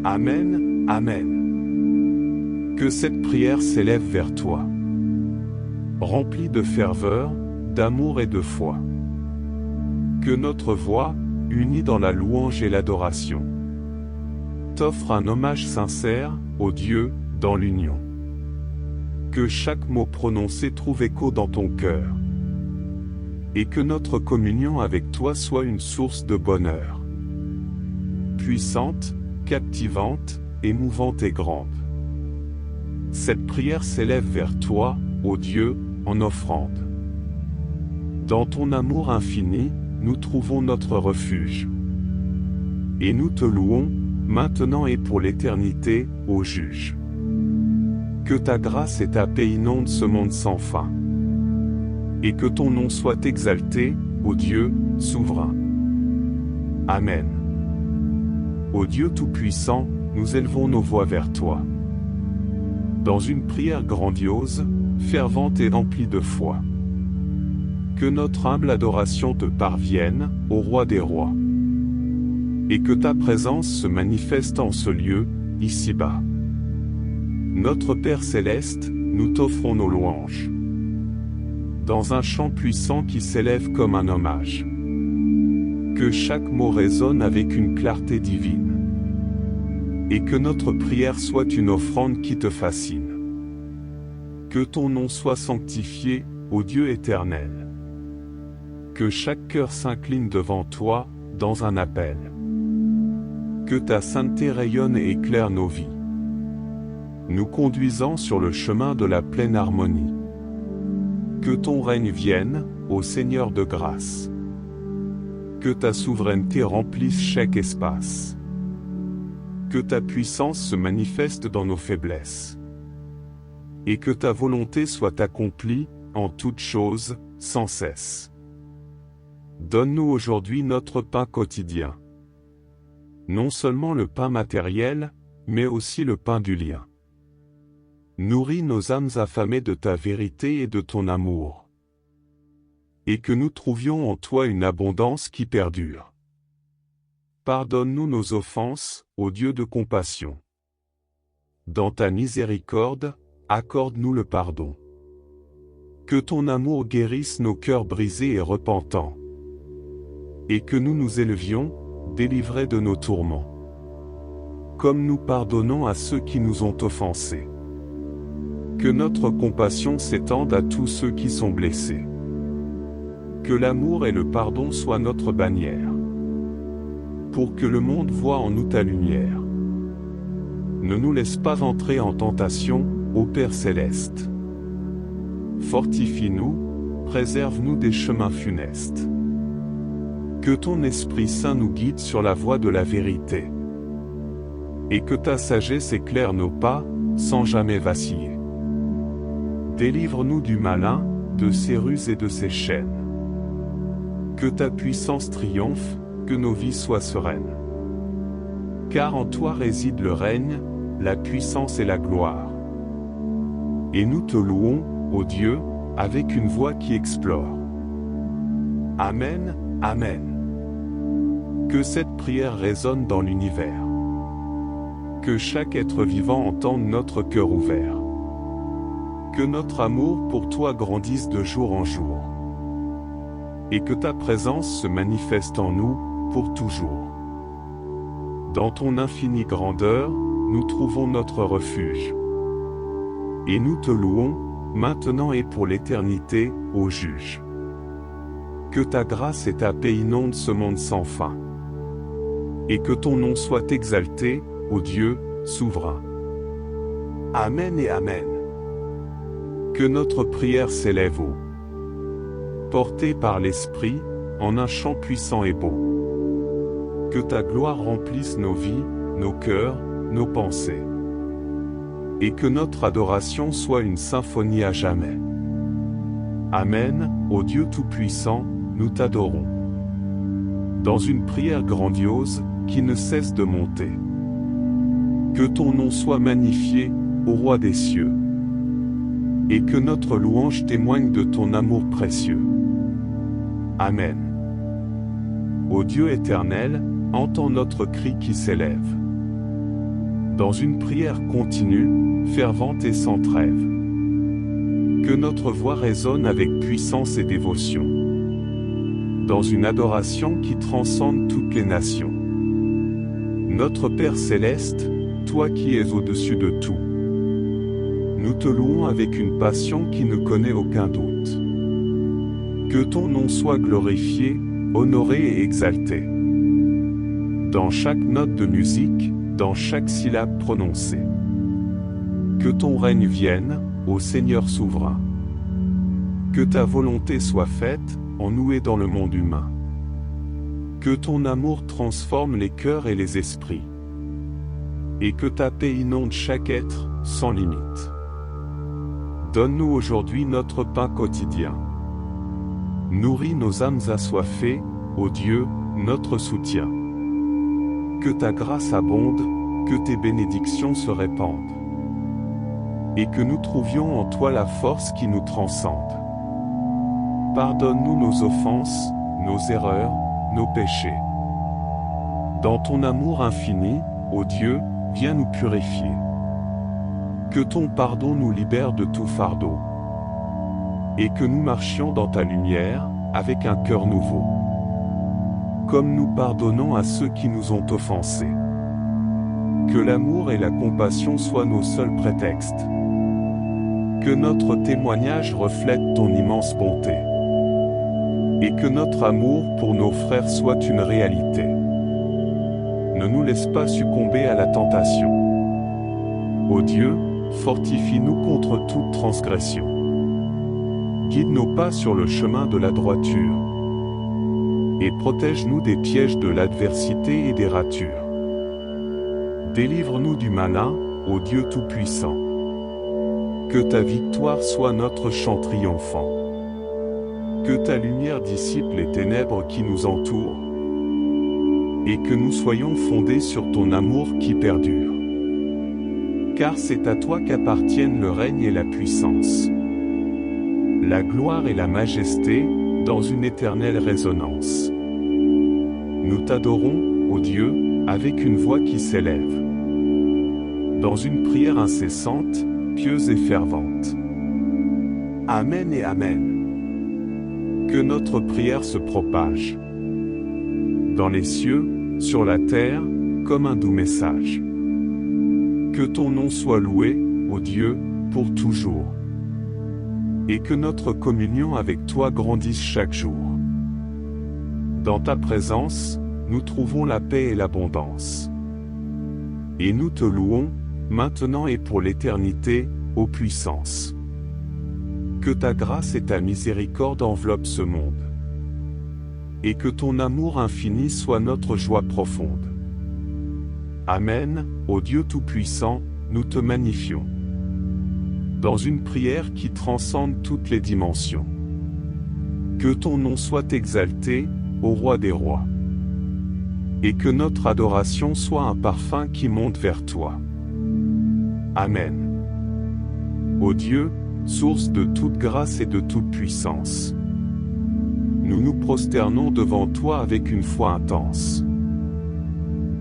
Amen, Amen. Que cette prière s'élève vers toi, remplie de ferveur, d'amour et de foi. Que notre voix, unie dans la louange et l'adoration, t'offre un hommage sincère, ô Dieu, dans l'union. Que chaque mot prononcé trouve écho dans ton cœur. Et que notre communion avec toi soit une source de bonheur. Puissante, captivante, émouvante et grande. Cette prière s'élève vers toi, ô Dieu, en offrande. Dans ton amour infini, nous trouvons notre refuge. Et nous te louons, maintenant et pour l'éternité, ô Juge. Que ta grâce et ta paix inondent ce monde sans fin. Et que ton nom soit exalté, ô Dieu, souverain. Amen. Ô Dieu Tout-Puissant, nous élevons nos voix vers toi. Dans une prière grandiose, fervente et remplie de foi. Que notre humble adoration te parvienne, ô Roi des rois. Et que ta présence se manifeste en ce lieu, ici-bas. Notre Père céleste, nous t'offrons nos louanges. Dans un chant puissant qui s'élève comme un hommage. Que chaque mot résonne avec une clarté divine. Et que notre prière soit une offrande qui te fascine. Que ton nom soit sanctifié, ô Dieu éternel. Que chaque cœur s'incline devant toi, dans un appel. Que ta sainteté rayonne et éclaire nos vies, nous conduisant sur le chemin de la pleine harmonie. Que ton règne vienne, ô Seigneur de grâce. Que ta souveraineté remplisse chaque espace. Que ta puissance se manifeste dans nos faiblesses. Et que ta volonté soit accomplie, en toutes choses, sans cesse. Donne-nous aujourd'hui notre pain quotidien. Non seulement le pain matériel, mais aussi le pain du lien. Nourris nos âmes affamées de ta vérité et de ton amour. Et que nous trouvions en toi une abondance qui perdure. Pardonne-nous nos offenses, ô Dieu de compassion. Dans ta miséricorde, accorde-nous le pardon. Que ton amour guérisse nos cœurs brisés et repentants. Et que nous nous élevions, délivrés de nos tourments. Comme nous pardonnons à ceux qui nous ont offensés. Que notre compassion s'étende à tous ceux qui sont blessés. Que l'amour et le pardon soient notre bannière. Pour que le monde voie en nous ta lumière. Ne nous laisse pas entrer en tentation, ô Père céleste. Fortifie-nous, préserve-nous des chemins funestes. Que ton Esprit Saint nous guide sur la voie de la vérité. Et que ta sagesse éclaire nos pas, sans jamais vaciller. Délivre-nous du malin, de ses ruses et de ses chaînes. Que ta puissance triomphe, que nos vies soient sereines. Car en toi réside le règne, la puissance et la gloire. Et nous te louons, ô Dieu, avec une voix qui explore. Amen, Amen. Que cette prière résonne dans l'univers. Que chaque être vivant entende notre cœur ouvert. Que notre amour pour toi grandisse de jour en jour. Et que ta présence se manifeste en nous, pour toujours. Dans ton infinie grandeur, nous trouvons notre refuge. Et nous te louons, maintenant et pour l'éternité, ô juge. Que ta grâce et ta paix inondent ce monde sans fin. Et que ton nom soit exalté, ô Dieu, souverain. Amen et Amen. Que notre prière s'élève haut, portée par l'Esprit, en un chant puissant et beau. Que ta gloire remplisse nos vies, nos cœurs, nos pensées. Et que notre adoration soit une symphonie à jamais. Amen, ô Dieu Tout-Puissant, nous t'adorons. Dans une prière grandiose, qui ne cesse de monter. Que ton nom soit magnifié, ô Roi des cieux. Et que notre louange témoigne de ton amour précieux. Amen. Ô Dieu éternel, entends notre cri qui s'élève. Dans une prière continue, fervente et sans trêve. Que notre voix résonne avec puissance et dévotion. Dans une adoration qui transcende toutes les nations. Notre Père céleste, toi qui es au-dessus de tout. Nous te louons avec une passion qui ne connaît aucun doute. Que ton nom soit glorifié, honoré et exalté. Dans chaque note de musique, dans chaque syllabe prononcée. Que ton règne vienne, ô Seigneur souverain. Que ta volonté soit faite, en nous et dans le monde humain. Que ton amour transforme les cœurs et les esprits. Et que ta paix inonde chaque être, sans limite. Donne-nous aujourd'hui notre pain quotidien. Nourris nos âmes assoiffées, ô Dieu, notre soutien. Que ta grâce abonde, que tes bénédictions se répandent. Et que nous trouvions en toi la force qui nous transcende. Pardonne-nous nos offenses, nos erreurs, nos péchés. Dans ton amour infini, ô Dieu, viens nous purifier. Que ton pardon nous libère de tout fardeau. Et que nous marchions dans ta lumière, avec un cœur nouveau. Comme nous pardonnons à ceux qui nous ont offensés. Que l'amour et la compassion soient nos seuls prétextes. Que notre témoignage reflète ton immense bonté. Et que notre amour pour nos frères soit une réalité. Ne nous laisse pas succomber à la tentation. Ô Dieu, fortifie-nous contre toute transgression. Guide nos pas sur le chemin de la droiture. Et protège-nous des pièges de l'adversité et des ratures. Délivre-nous du malin, ô Dieu Tout-Puissant. Que ta victoire soit notre chant triomphant. Que ta lumière dissipe les ténèbres qui nous entourent. Et que nous soyons fondés sur ton amour qui perdure. Car c'est à toi qu'appartiennent le règne et la puissance. La gloire et la majesté, dans une éternelle résonance. Nous t'adorons, ô Dieu, avec une voix qui s'élève. Dans une prière incessante, pieuse et fervente. Amen et Amen. Que notre prière se propage. Dans les cieux, sur la terre, comme un doux message. Que ton nom soit loué, ô Dieu, pour toujours. Et que notre communion avec toi grandisse chaque jour. Dans ta présence, nous trouvons la paix et l'abondance. Et nous te louons, maintenant et pour l'éternité, ô puissance. Que ta grâce et ta miséricorde enveloppent ce monde. Et que ton amour infini soit notre joie profonde. Amen, ô Dieu Tout-Puissant, nous te magnifions. Dans une prière qui transcende toutes les dimensions. Que ton nom soit exalté, ô Roi des rois. Et que notre adoration soit un parfum qui monte vers toi. Amen. Ô Dieu, source de toute grâce et de toute puissance. Nous nous prosternons devant toi avec une foi intense.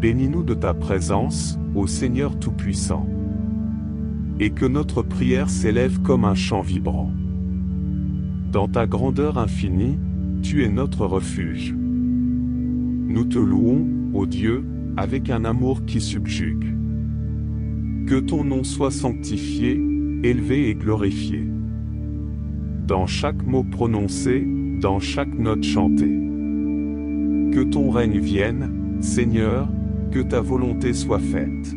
Bénis-nous de ta présence, ô Seigneur Tout-Puissant. Et que notre prière s'élève comme un chant vibrant. Dans ta grandeur infinie, tu es notre refuge. Nous te louons, ô Dieu, avec un amour qui subjugue. Que ton nom soit sanctifié, élevé et glorifié. Dans chaque mot prononcé, dans chaque note chantée. Que ton règne vienne, Seigneur, que ta volonté soit faite.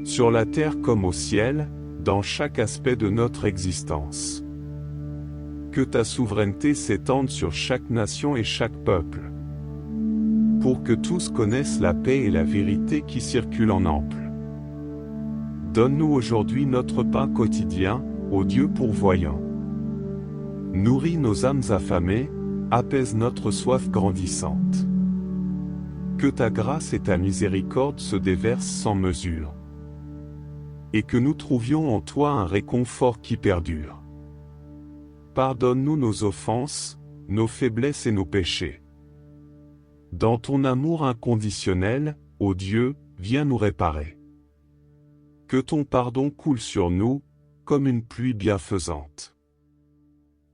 Sur la terre comme au ciel, dans chaque aspect de notre existence. Que ta souveraineté s'étende sur chaque nation et chaque peuple. Pour que tous connaissent la paix et la vérité qui circulent en ample. Donne-nous aujourd'hui notre pain quotidien, ô Dieu pourvoyant. Nourris nos âmes affamées, apaise notre soif grandissante. Que ta grâce et ta miséricorde se déversent sans mesure. Et que nous trouvions en toi un réconfort qui perdure. Pardonne-nous nos offenses, nos faiblesses et nos péchés. Dans ton amour inconditionnel, ô Dieu, viens nous réparer. Que ton pardon coule sur nous, comme une pluie bienfaisante.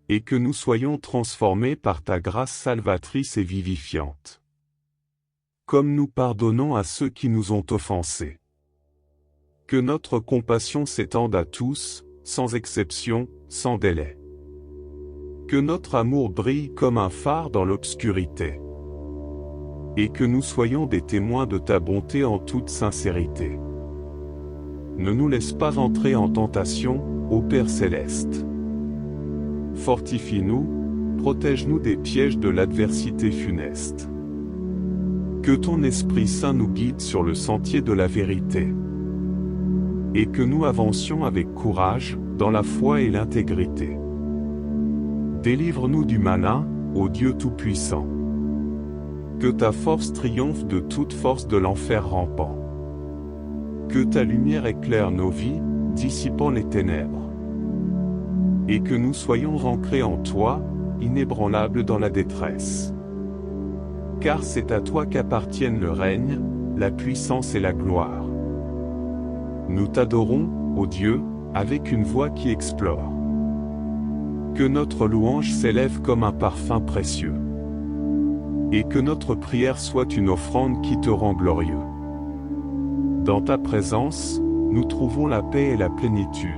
Et que nous soyons transformés par ta grâce salvatrice et vivifiante. Comme nous pardonnons à ceux qui nous ont offensés. Que notre compassion s'étende à tous, sans exception, sans délai. Que notre amour brille comme un phare dans l'obscurité. Et que nous soyons des témoins de ta bonté en toute sincérité. Ne nous laisse pas entrer en tentation, ô Père céleste. Fortifie-nous, protège-nous des pièges de l'adversité funeste. Que ton Esprit Saint nous guide sur le sentier de la vérité. Et que nous avancions avec courage, dans la foi et l'intégrité. Délivre-nous du malin, ô Dieu Tout-Puissant. Que ta force triomphe de toute force de l'enfer rampant. Que ta lumière éclaire nos vies, dissipant les ténèbres. Et que nous soyons ancrés en toi, inébranlables dans la détresse. Car c'est à toi qu'appartiennent le règne, la puissance et la gloire. Nous t'adorons, ô Dieu, avec une voix qui explore. Que notre louange s'élève comme un parfum précieux. Et que notre prière soit une offrande qui te rend glorieux. Dans ta présence, nous trouvons la paix et la plénitude.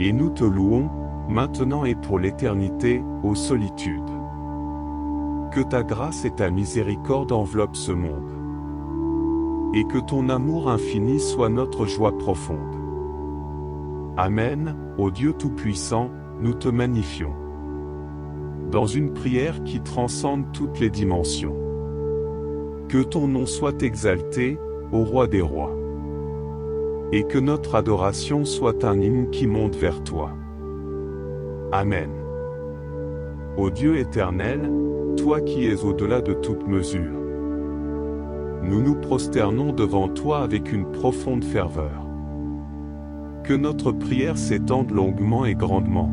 Et nous te louons, maintenant et pour l'éternité, ô solitude. Que ta grâce et ta miséricorde enveloppent ce monde. Et que ton amour infini soit notre joie profonde. Amen, ô Dieu Tout-Puissant, nous te magnifions. Dans une prière qui transcende toutes les dimensions. Que ton nom soit exalté, ô Roi des rois. Et que notre adoration soit un hymne qui monte vers toi. Amen. Ô Dieu éternel, toi qui es au-delà de toute mesure. Nous nous prosternons devant toi avec une profonde ferveur. Que notre prière s'étende longuement et grandement.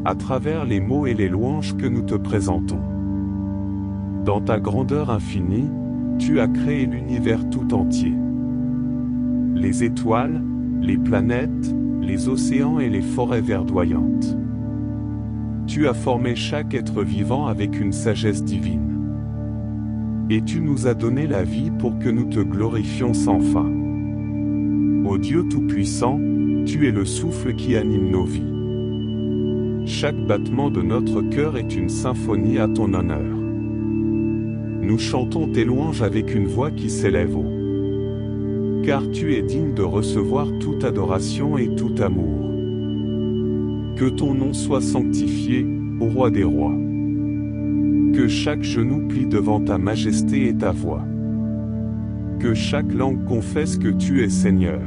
À travers les mots et les louanges que nous te présentons. Dans ta grandeur infinie, tu as créé l'univers tout entier. Les étoiles, les planètes, les océans et les forêts verdoyantes. Tu as formé chaque être vivant avec une sagesse divine. Et tu nous as donné la vie pour que nous te glorifions sans fin. Ô Dieu Tout-Puissant, tu es le souffle qui anime nos vies. Chaque battement de notre cœur est une symphonie à ton honneur. Nous chantons tes louanges avec une voix qui s'élève haut. Car tu es digne de recevoir toute adoration et tout amour. Que ton nom soit sanctifié, ô Roi des rois. Que chaque genou plie devant ta majesté et ta voix. Que chaque langue confesse que tu es Seigneur.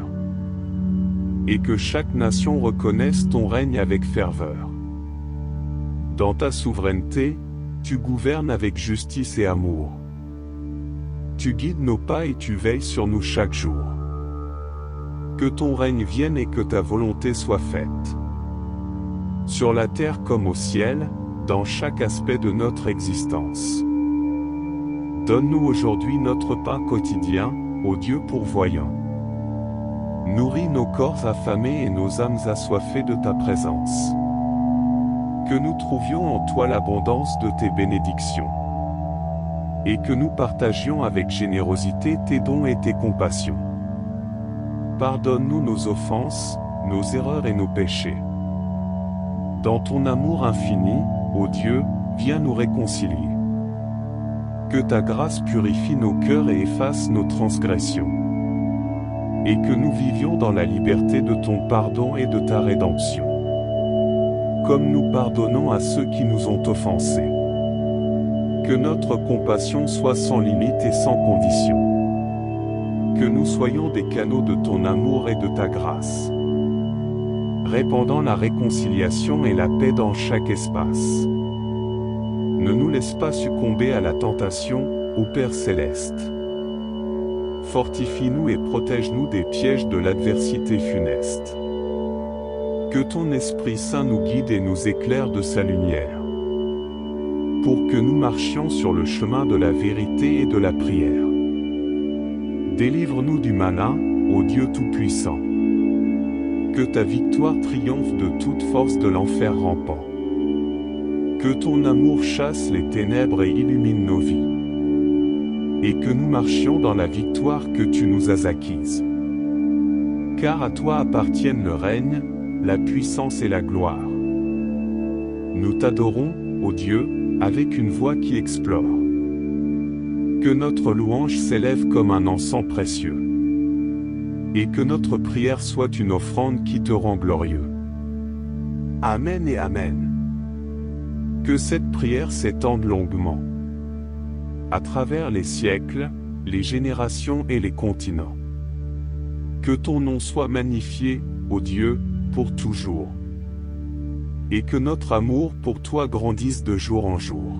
Et que chaque nation reconnaisse ton règne avec ferveur. Dans ta souveraineté, tu gouvernes avec justice et amour. Tu guides nos pas et tu veilles sur nous chaque jour. Que ton règne vienne et que ta volonté soit faite. Sur la terre comme au ciel, dans chaque aspect de notre existence. Donne-nous aujourd'hui notre pain quotidien, ô Dieu pourvoyant. Nourris nos corps affamés et nos âmes assoiffées de ta présence. Que nous trouvions en toi l'abondance de tes bénédictions. Et que nous partagions avec générosité tes dons et tes compassions. Pardonne-nous nos offenses, nos erreurs et nos péchés. Dans ton amour infini, ô Dieu, viens nous réconcilier. Que ta grâce purifie nos cœurs et efface nos transgressions. Et que nous vivions dans la liberté de ton pardon et de ta rédemption. Comme nous pardonnons à ceux qui nous ont offensés. Que notre compassion soit sans limite et sans condition. Que nous soyons des canaux de ton amour et de ta grâce. Répandant la réconciliation et la paix dans chaque espace. Ne nous laisse pas succomber à la tentation, ô Père céleste. Fortifie-nous et protège-nous des pièges de l'adversité funeste. Que ton Esprit Saint nous guide et nous éclaire de sa lumière. Pour que nous marchions sur le chemin de la vérité et de la prière. Délivre-nous du malin, ô Dieu Tout-Puissant. Que ta victoire triomphe de toute force de l'enfer rampant. Que ton amour chasse les ténèbres et illumine nos vies. Et que nous marchions dans la victoire que tu nous as acquise. Car à toi appartiennent le règne, la puissance et la gloire. Nous t'adorons, ô Dieu, avec une voix qui explore. Que notre louange s'élève comme un encens précieux. Et que notre prière soit une offrande qui te rend glorieux. Amen et Amen. Que cette prière s'étende longuement. À travers les siècles, les générations et les continents. Que ton nom soit magnifié, ô Dieu, pour toujours. Et que notre amour pour toi grandisse de jour en jour.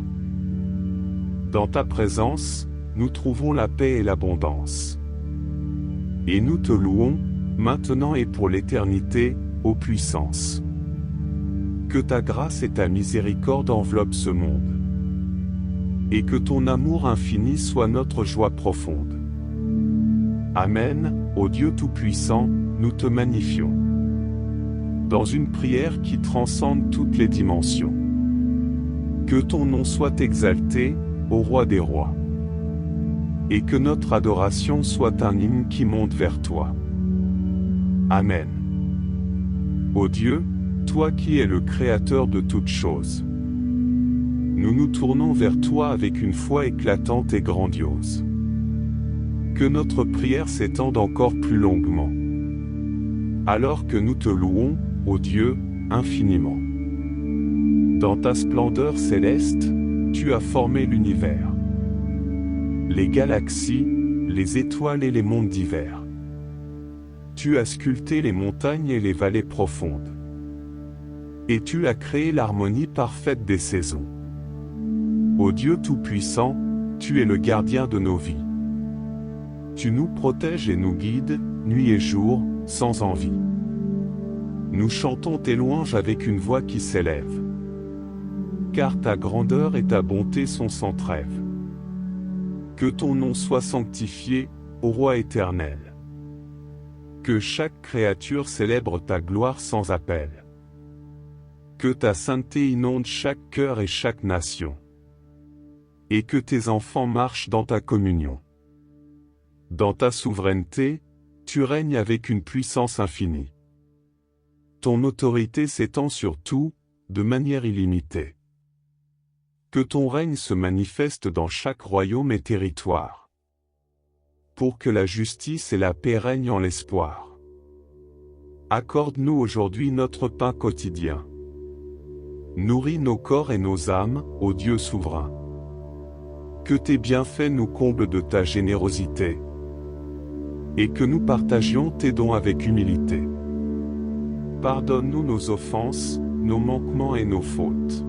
Dans ta présence, nous trouvons la paix et l'abondance. Et nous te louons, maintenant et pour l'éternité, ô puissance. Que ta grâce et ta miséricorde enveloppent ce monde. Et que ton amour infini soit notre joie profonde. Amen, ô Dieu Tout-Puissant, nous te magnifions. Dans une prière qui transcende toutes les dimensions. Que ton nom soit exalté, ô Roi des rois. Et que notre adoration soit un hymne qui monte vers toi. Amen. Ô Dieu, toi qui es le Créateur de toutes choses. Nous nous tournons vers toi avec une foi éclatante et grandiose. Que notre prière s'étende encore plus longuement. Alors que nous te louons, ô Dieu, infiniment. Dans ta splendeur céleste, tu as formé l'univers. Les galaxies, les étoiles et les mondes divers. Tu as sculpté les montagnes et les vallées profondes. Et tu as créé l'harmonie parfaite des saisons. Ô Dieu Tout-Puissant, tu es le gardien de nos vies. Tu nous protèges et nous guides, nuit et jour, sans envie. Nous chantons tes louanges avec une voix qui s'élève. Car ta grandeur et ta bonté sont sans trêve. Que ton nom soit sanctifié, ô Roi éternel. Que chaque créature célèbre ta gloire sans appel. Que ta sainteté inonde chaque cœur et chaque nation. Et que tes enfants marchent dans ta communion. Dans ta souveraineté, tu règnes avec une puissance infinie. Ton autorité s'étend sur tout, de manière illimitée. Que ton règne se manifeste dans chaque royaume et territoire. Pour que la justice et la paix règnent en l'espoir. Accorde-nous aujourd'hui notre pain quotidien. Nourris nos corps et nos âmes, ô Dieu souverain. Que tes bienfaits nous comblent de ta générosité. Et que nous partagions tes dons avec humilité. Pardonne-nous nos offenses, nos manquements et nos fautes.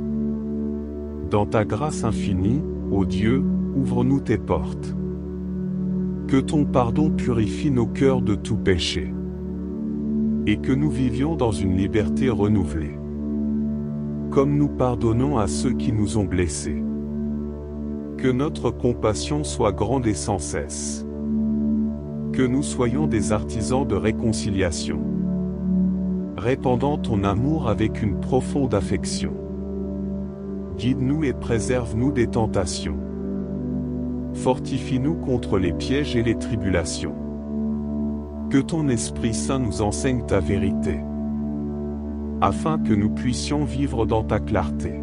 Dans ta grâce infinie, ô Dieu, ouvre-nous tes portes. Que ton pardon purifie nos cœurs de tout péché. Et que nous vivions dans une liberté renouvelée. Comme nous pardonnons à ceux qui nous ont blessés. Que notre compassion soit grande et sans cesse. Que nous soyons des artisans de réconciliation, répandant ton amour avec une profonde affection. Guide-nous et préserve-nous des tentations. Fortifie-nous contre les pièges et les tribulations. Que ton Esprit Saint nous enseigne ta vérité, afin que nous puissions vivre dans ta clarté.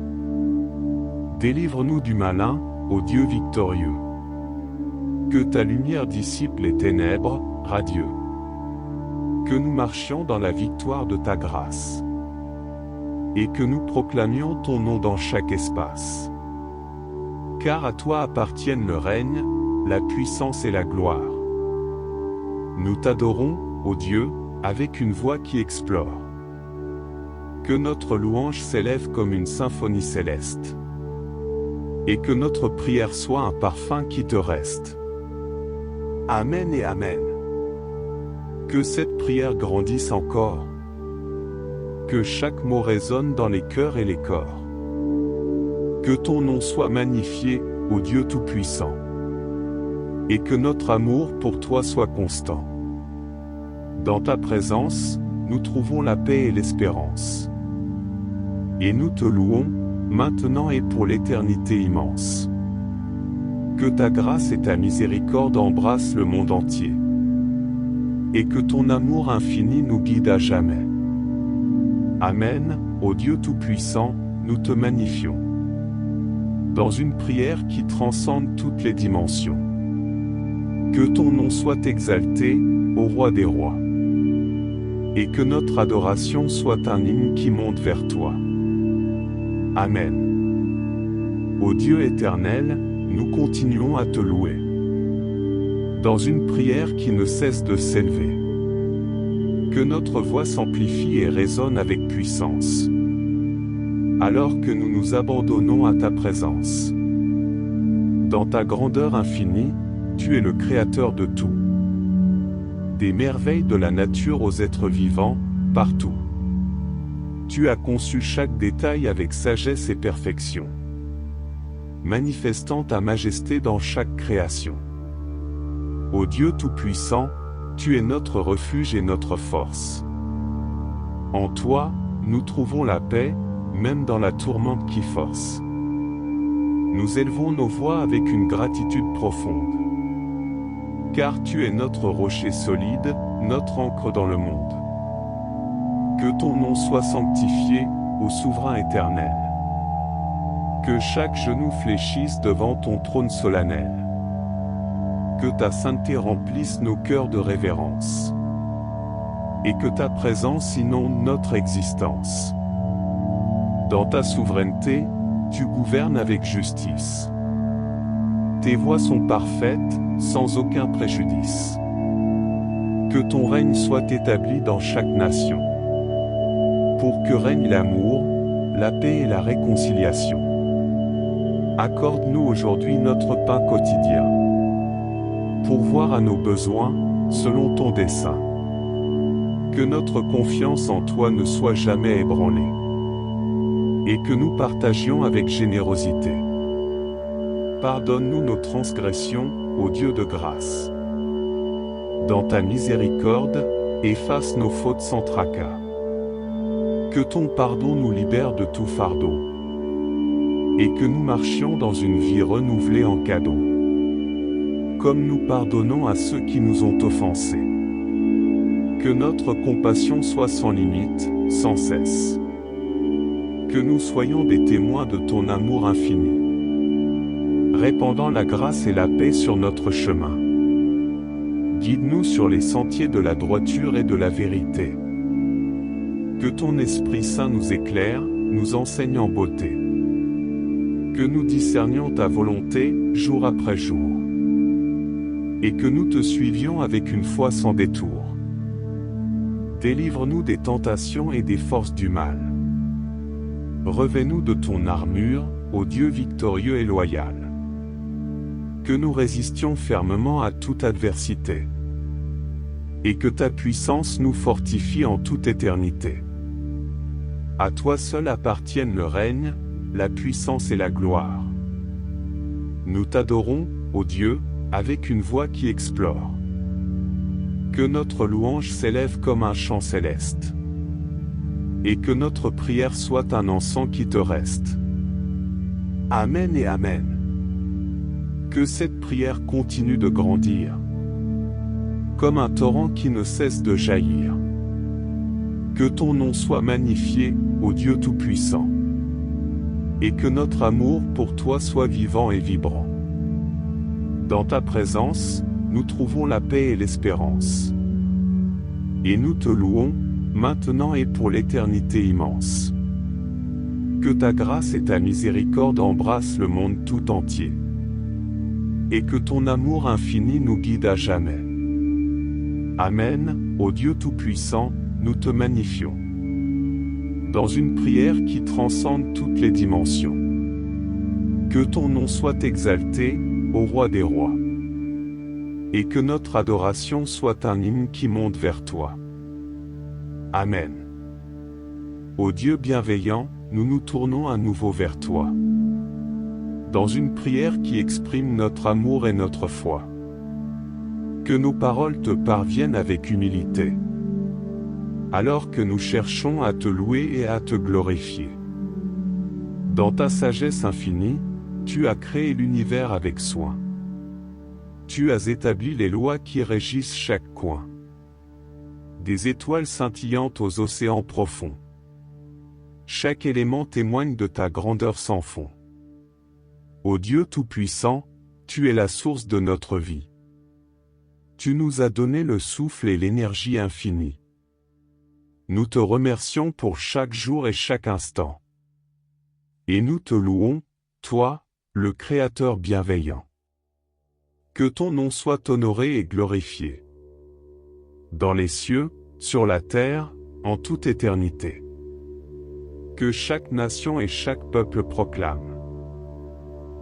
Délivre-nous du malin, ô Dieu victorieux. Que ta lumière dissipe les ténèbres, radieux. Que nous marchions dans la victoire de ta grâce. Et que nous proclamions ton nom dans chaque espace. Car à toi appartiennent le règne, la puissance et la gloire. Nous t'adorons, ô Dieu, avec une voix qui explore. Que notre louange s'élève comme une symphonie céleste. Et que notre prière soit un parfum qui te reste. Amen et Amen. Que cette prière grandisse encore. Que chaque mot résonne dans les cœurs et les corps. Que ton nom soit magnifié, ô Dieu Tout-Puissant. Et que notre amour pour toi soit constant. Dans ta présence, nous trouvons la paix et l'espérance. Et nous te louons, maintenant et pour l'éternité immense. Que ta grâce et ta miséricorde embrassent le monde entier. Et que ton amour infini nous guide à jamais. Amen, ô Dieu Tout-Puissant, nous te magnifions. Dans une prière qui transcende toutes les dimensions. Que ton nom soit exalté, ô Roi des rois. Et que notre adoration soit un hymne qui monte vers toi. Amen. Ô Dieu éternel, nous continuons à te louer. Dans une prière qui ne cesse de s'élever. Que notre voix s'amplifie et résonne avec puissance. Alors que nous nous abandonnons à ta présence. Dans ta grandeur infinie, tu es le créateur de tout. Des merveilles de la nature aux êtres vivants, partout. Tu as conçu chaque détail avec sagesse et perfection, manifestant ta majesté dans chaque création. Ô Dieu Tout-Puissant, tu es notre refuge et notre force. En toi, nous trouvons la paix, même dans la tourmente qui force. Nous élevons nos voix avec une gratitude profonde. Car tu es notre rocher solide, notre ancre dans le monde. Que ton nom soit sanctifié, ô souverain éternel. Que chaque genou fléchisse devant ton trône solennel. Que ta sainteté remplisse nos cœurs de révérence. Et que ta présence inonde notre existence. Dans ta souveraineté, tu gouvernes avec justice. Tes voies sont parfaites, sans aucun préjudice. Que ton règne soit établi dans chaque nation. Pour que règne l'amour, la paix et la réconciliation. Accorde-nous aujourd'hui notre pain quotidien. Pourvoir à nos besoins, selon ton dessein. Que notre confiance en toi ne soit jamais ébranlée. Et que nous partagions avec générosité. Pardonne-nous nos transgressions, ô Dieu de grâce. Dans ta miséricorde, efface nos fautes sans tracas. Que ton pardon nous libère de tout fardeau. Et que nous marchions dans une vie renouvelée en cadeau. Comme nous pardonnons à ceux qui nous ont offensés. Que notre compassion soit sans limite, sans cesse. Que nous soyons des témoins de ton amour infini. Répandant la grâce et la paix sur notre chemin. Guide-nous sur les sentiers de la droiture et de la vérité. Que ton Esprit Saint nous éclaire, nous enseigne en beauté. Que nous discernions ta volonté, jour après jour. Et que nous te suivions avec une foi sans détour. Délivre-nous des tentations et des forces du mal. Revêt-nous de ton armure, ô Dieu victorieux et loyal. Que nous résistions fermement à toute adversité. Et que ta puissance nous fortifie en toute éternité. À toi seul appartiennent le règne, la puissance et la gloire. Nous t'adorons, ô Dieu, avec une voix qui explore. Que notre louange s'élève comme un chant céleste. Et que notre prière soit un encens qui te reste. Amen et Amen. Que cette prière continue de grandir, comme un torrent qui ne cesse de jaillir. Que ton nom soit magnifié, ô Dieu Tout-Puissant. Et que notre amour pour toi soit vivant et vibrant. Dans ta présence, nous trouvons la paix et l'espérance. Et nous te louons, maintenant et pour l'éternité immense. Que ta grâce et ta miséricorde embrassent le monde tout entier. Et que ton amour infini nous guide à jamais. Amen, ô Dieu Tout-Puissant, nous te magnifions. Dans une prière qui transcende toutes les dimensions. Que ton nom soit exalté, ô Roi des rois. Et que notre adoration soit un hymne qui monte vers toi. Amen. Ô Dieu bienveillant, nous nous tournons à nouveau vers toi. Dans une prière qui exprime notre amour et notre foi. Que nos paroles te parviennent avec humilité. Alors que nous cherchons à te louer et à te glorifier. Dans ta sagesse infinie, tu as créé l'univers avec soin. Tu as établi les lois qui régissent chaque coin. Des étoiles scintillantes aux océans profonds. Chaque élément témoigne de ta grandeur sans fond. Ô Dieu Tout-Puissant, tu es la source de notre vie. Tu nous as donné le souffle et l'énergie infinie. Nous te remercions pour chaque jour et chaque instant. Et nous te louons, toi, le Créateur bienveillant. Que ton nom soit honoré et glorifié. Dans les cieux, sur la terre, en toute éternité. Que chaque nation et chaque peuple proclame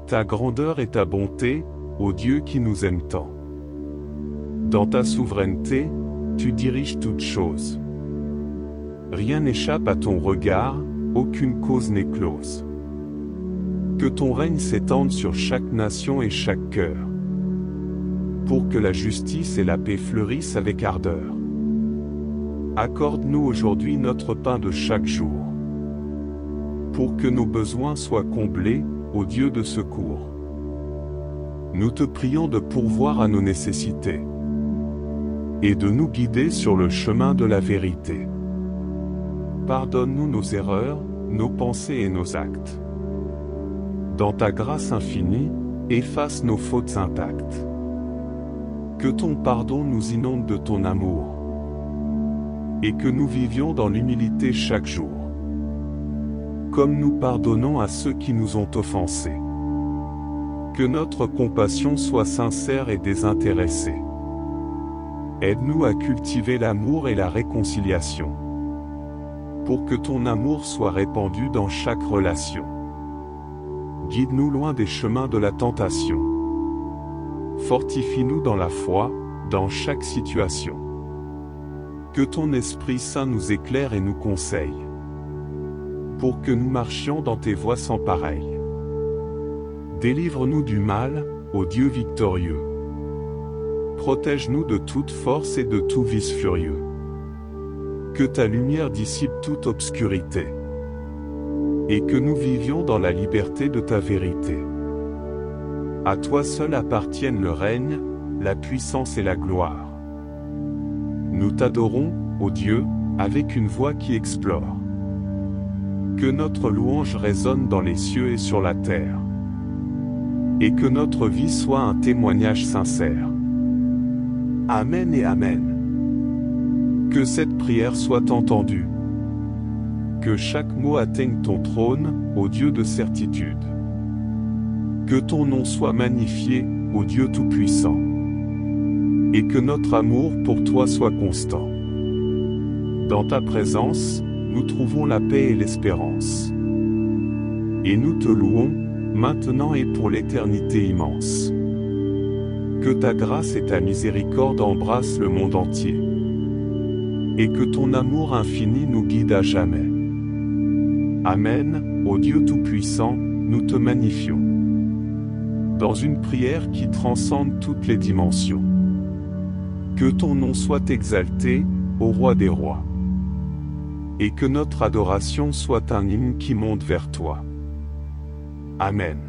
ta grandeur et ta bonté, ô Dieu qui nous aime tant. Dans ta souveraineté, tu diriges toutes choses. Rien n'échappe à ton regard, aucune cause n'est close. Que ton règne s'étende sur chaque nation et chaque cœur. Pour que la justice et la paix fleurissent avec ardeur. Accorde-nous aujourd'hui notre pain de chaque jour. Pour que nos besoins soient comblés, ô Dieu de secours. Nous te prions de pourvoir à nos nécessités. Et de nous guider sur le chemin de la vérité. Pardonne-nous nos erreurs, nos pensées et nos actes. Dans ta grâce infinie, efface nos fautes intactes. Que ton pardon nous inonde de ton amour. Et que nous vivions dans l'humilité chaque jour. Comme nous pardonnons à ceux qui nous ont offensés. Que notre compassion soit sincère et désintéressée. Aide-nous à cultiver l'amour et la réconciliation. Pour que ton amour soit répandu dans chaque relation. Guide-nous loin des chemins de la tentation. Fortifie-nous dans la foi, dans chaque situation. Que ton Esprit Saint nous éclaire et nous conseille. Pour que nous marchions dans tes voies sans pareil. Délivre-nous du mal, ô Dieu victorieux. Protège-nous de toute force et de tout vice furieux. Que ta lumière dissipe toute obscurité. Et que nous vivions dans la liberté de ta vérité. À toi seul appartiennent le règne, la puissance et la gloire. Nous t'adorons, ô Dieu, avec une voix qui explore. Que notre louange résonne dans les cieux et sur la terre. Et que notre vie soit un témoignage sincère. Amen et Amen. Que cette prière soit entendue. Que chaque mot atteigne ton trône, ô Dieu de certitude. Que ton nom soit magnifié, ô Dieu Tout-Puissant. Et que notre amour pour toi soit constant. Dans ta présence, nous trouvons la paix et l'espérance. Et nous te louons, maintenant et pour l'éternité immense. Que ta grâce et ta miséricorde embrassent le monde entier. Et que ton amour infini nous guide à jamais. Amen, ô Dieu Tout-Puissant, nous te magnifions. Dans une prière qui transcende toutes les dimensions. Que ton nom soit exalté, ô Roi des rois. Et que notre adoration soit un hymne qui monte vers toi. Amen.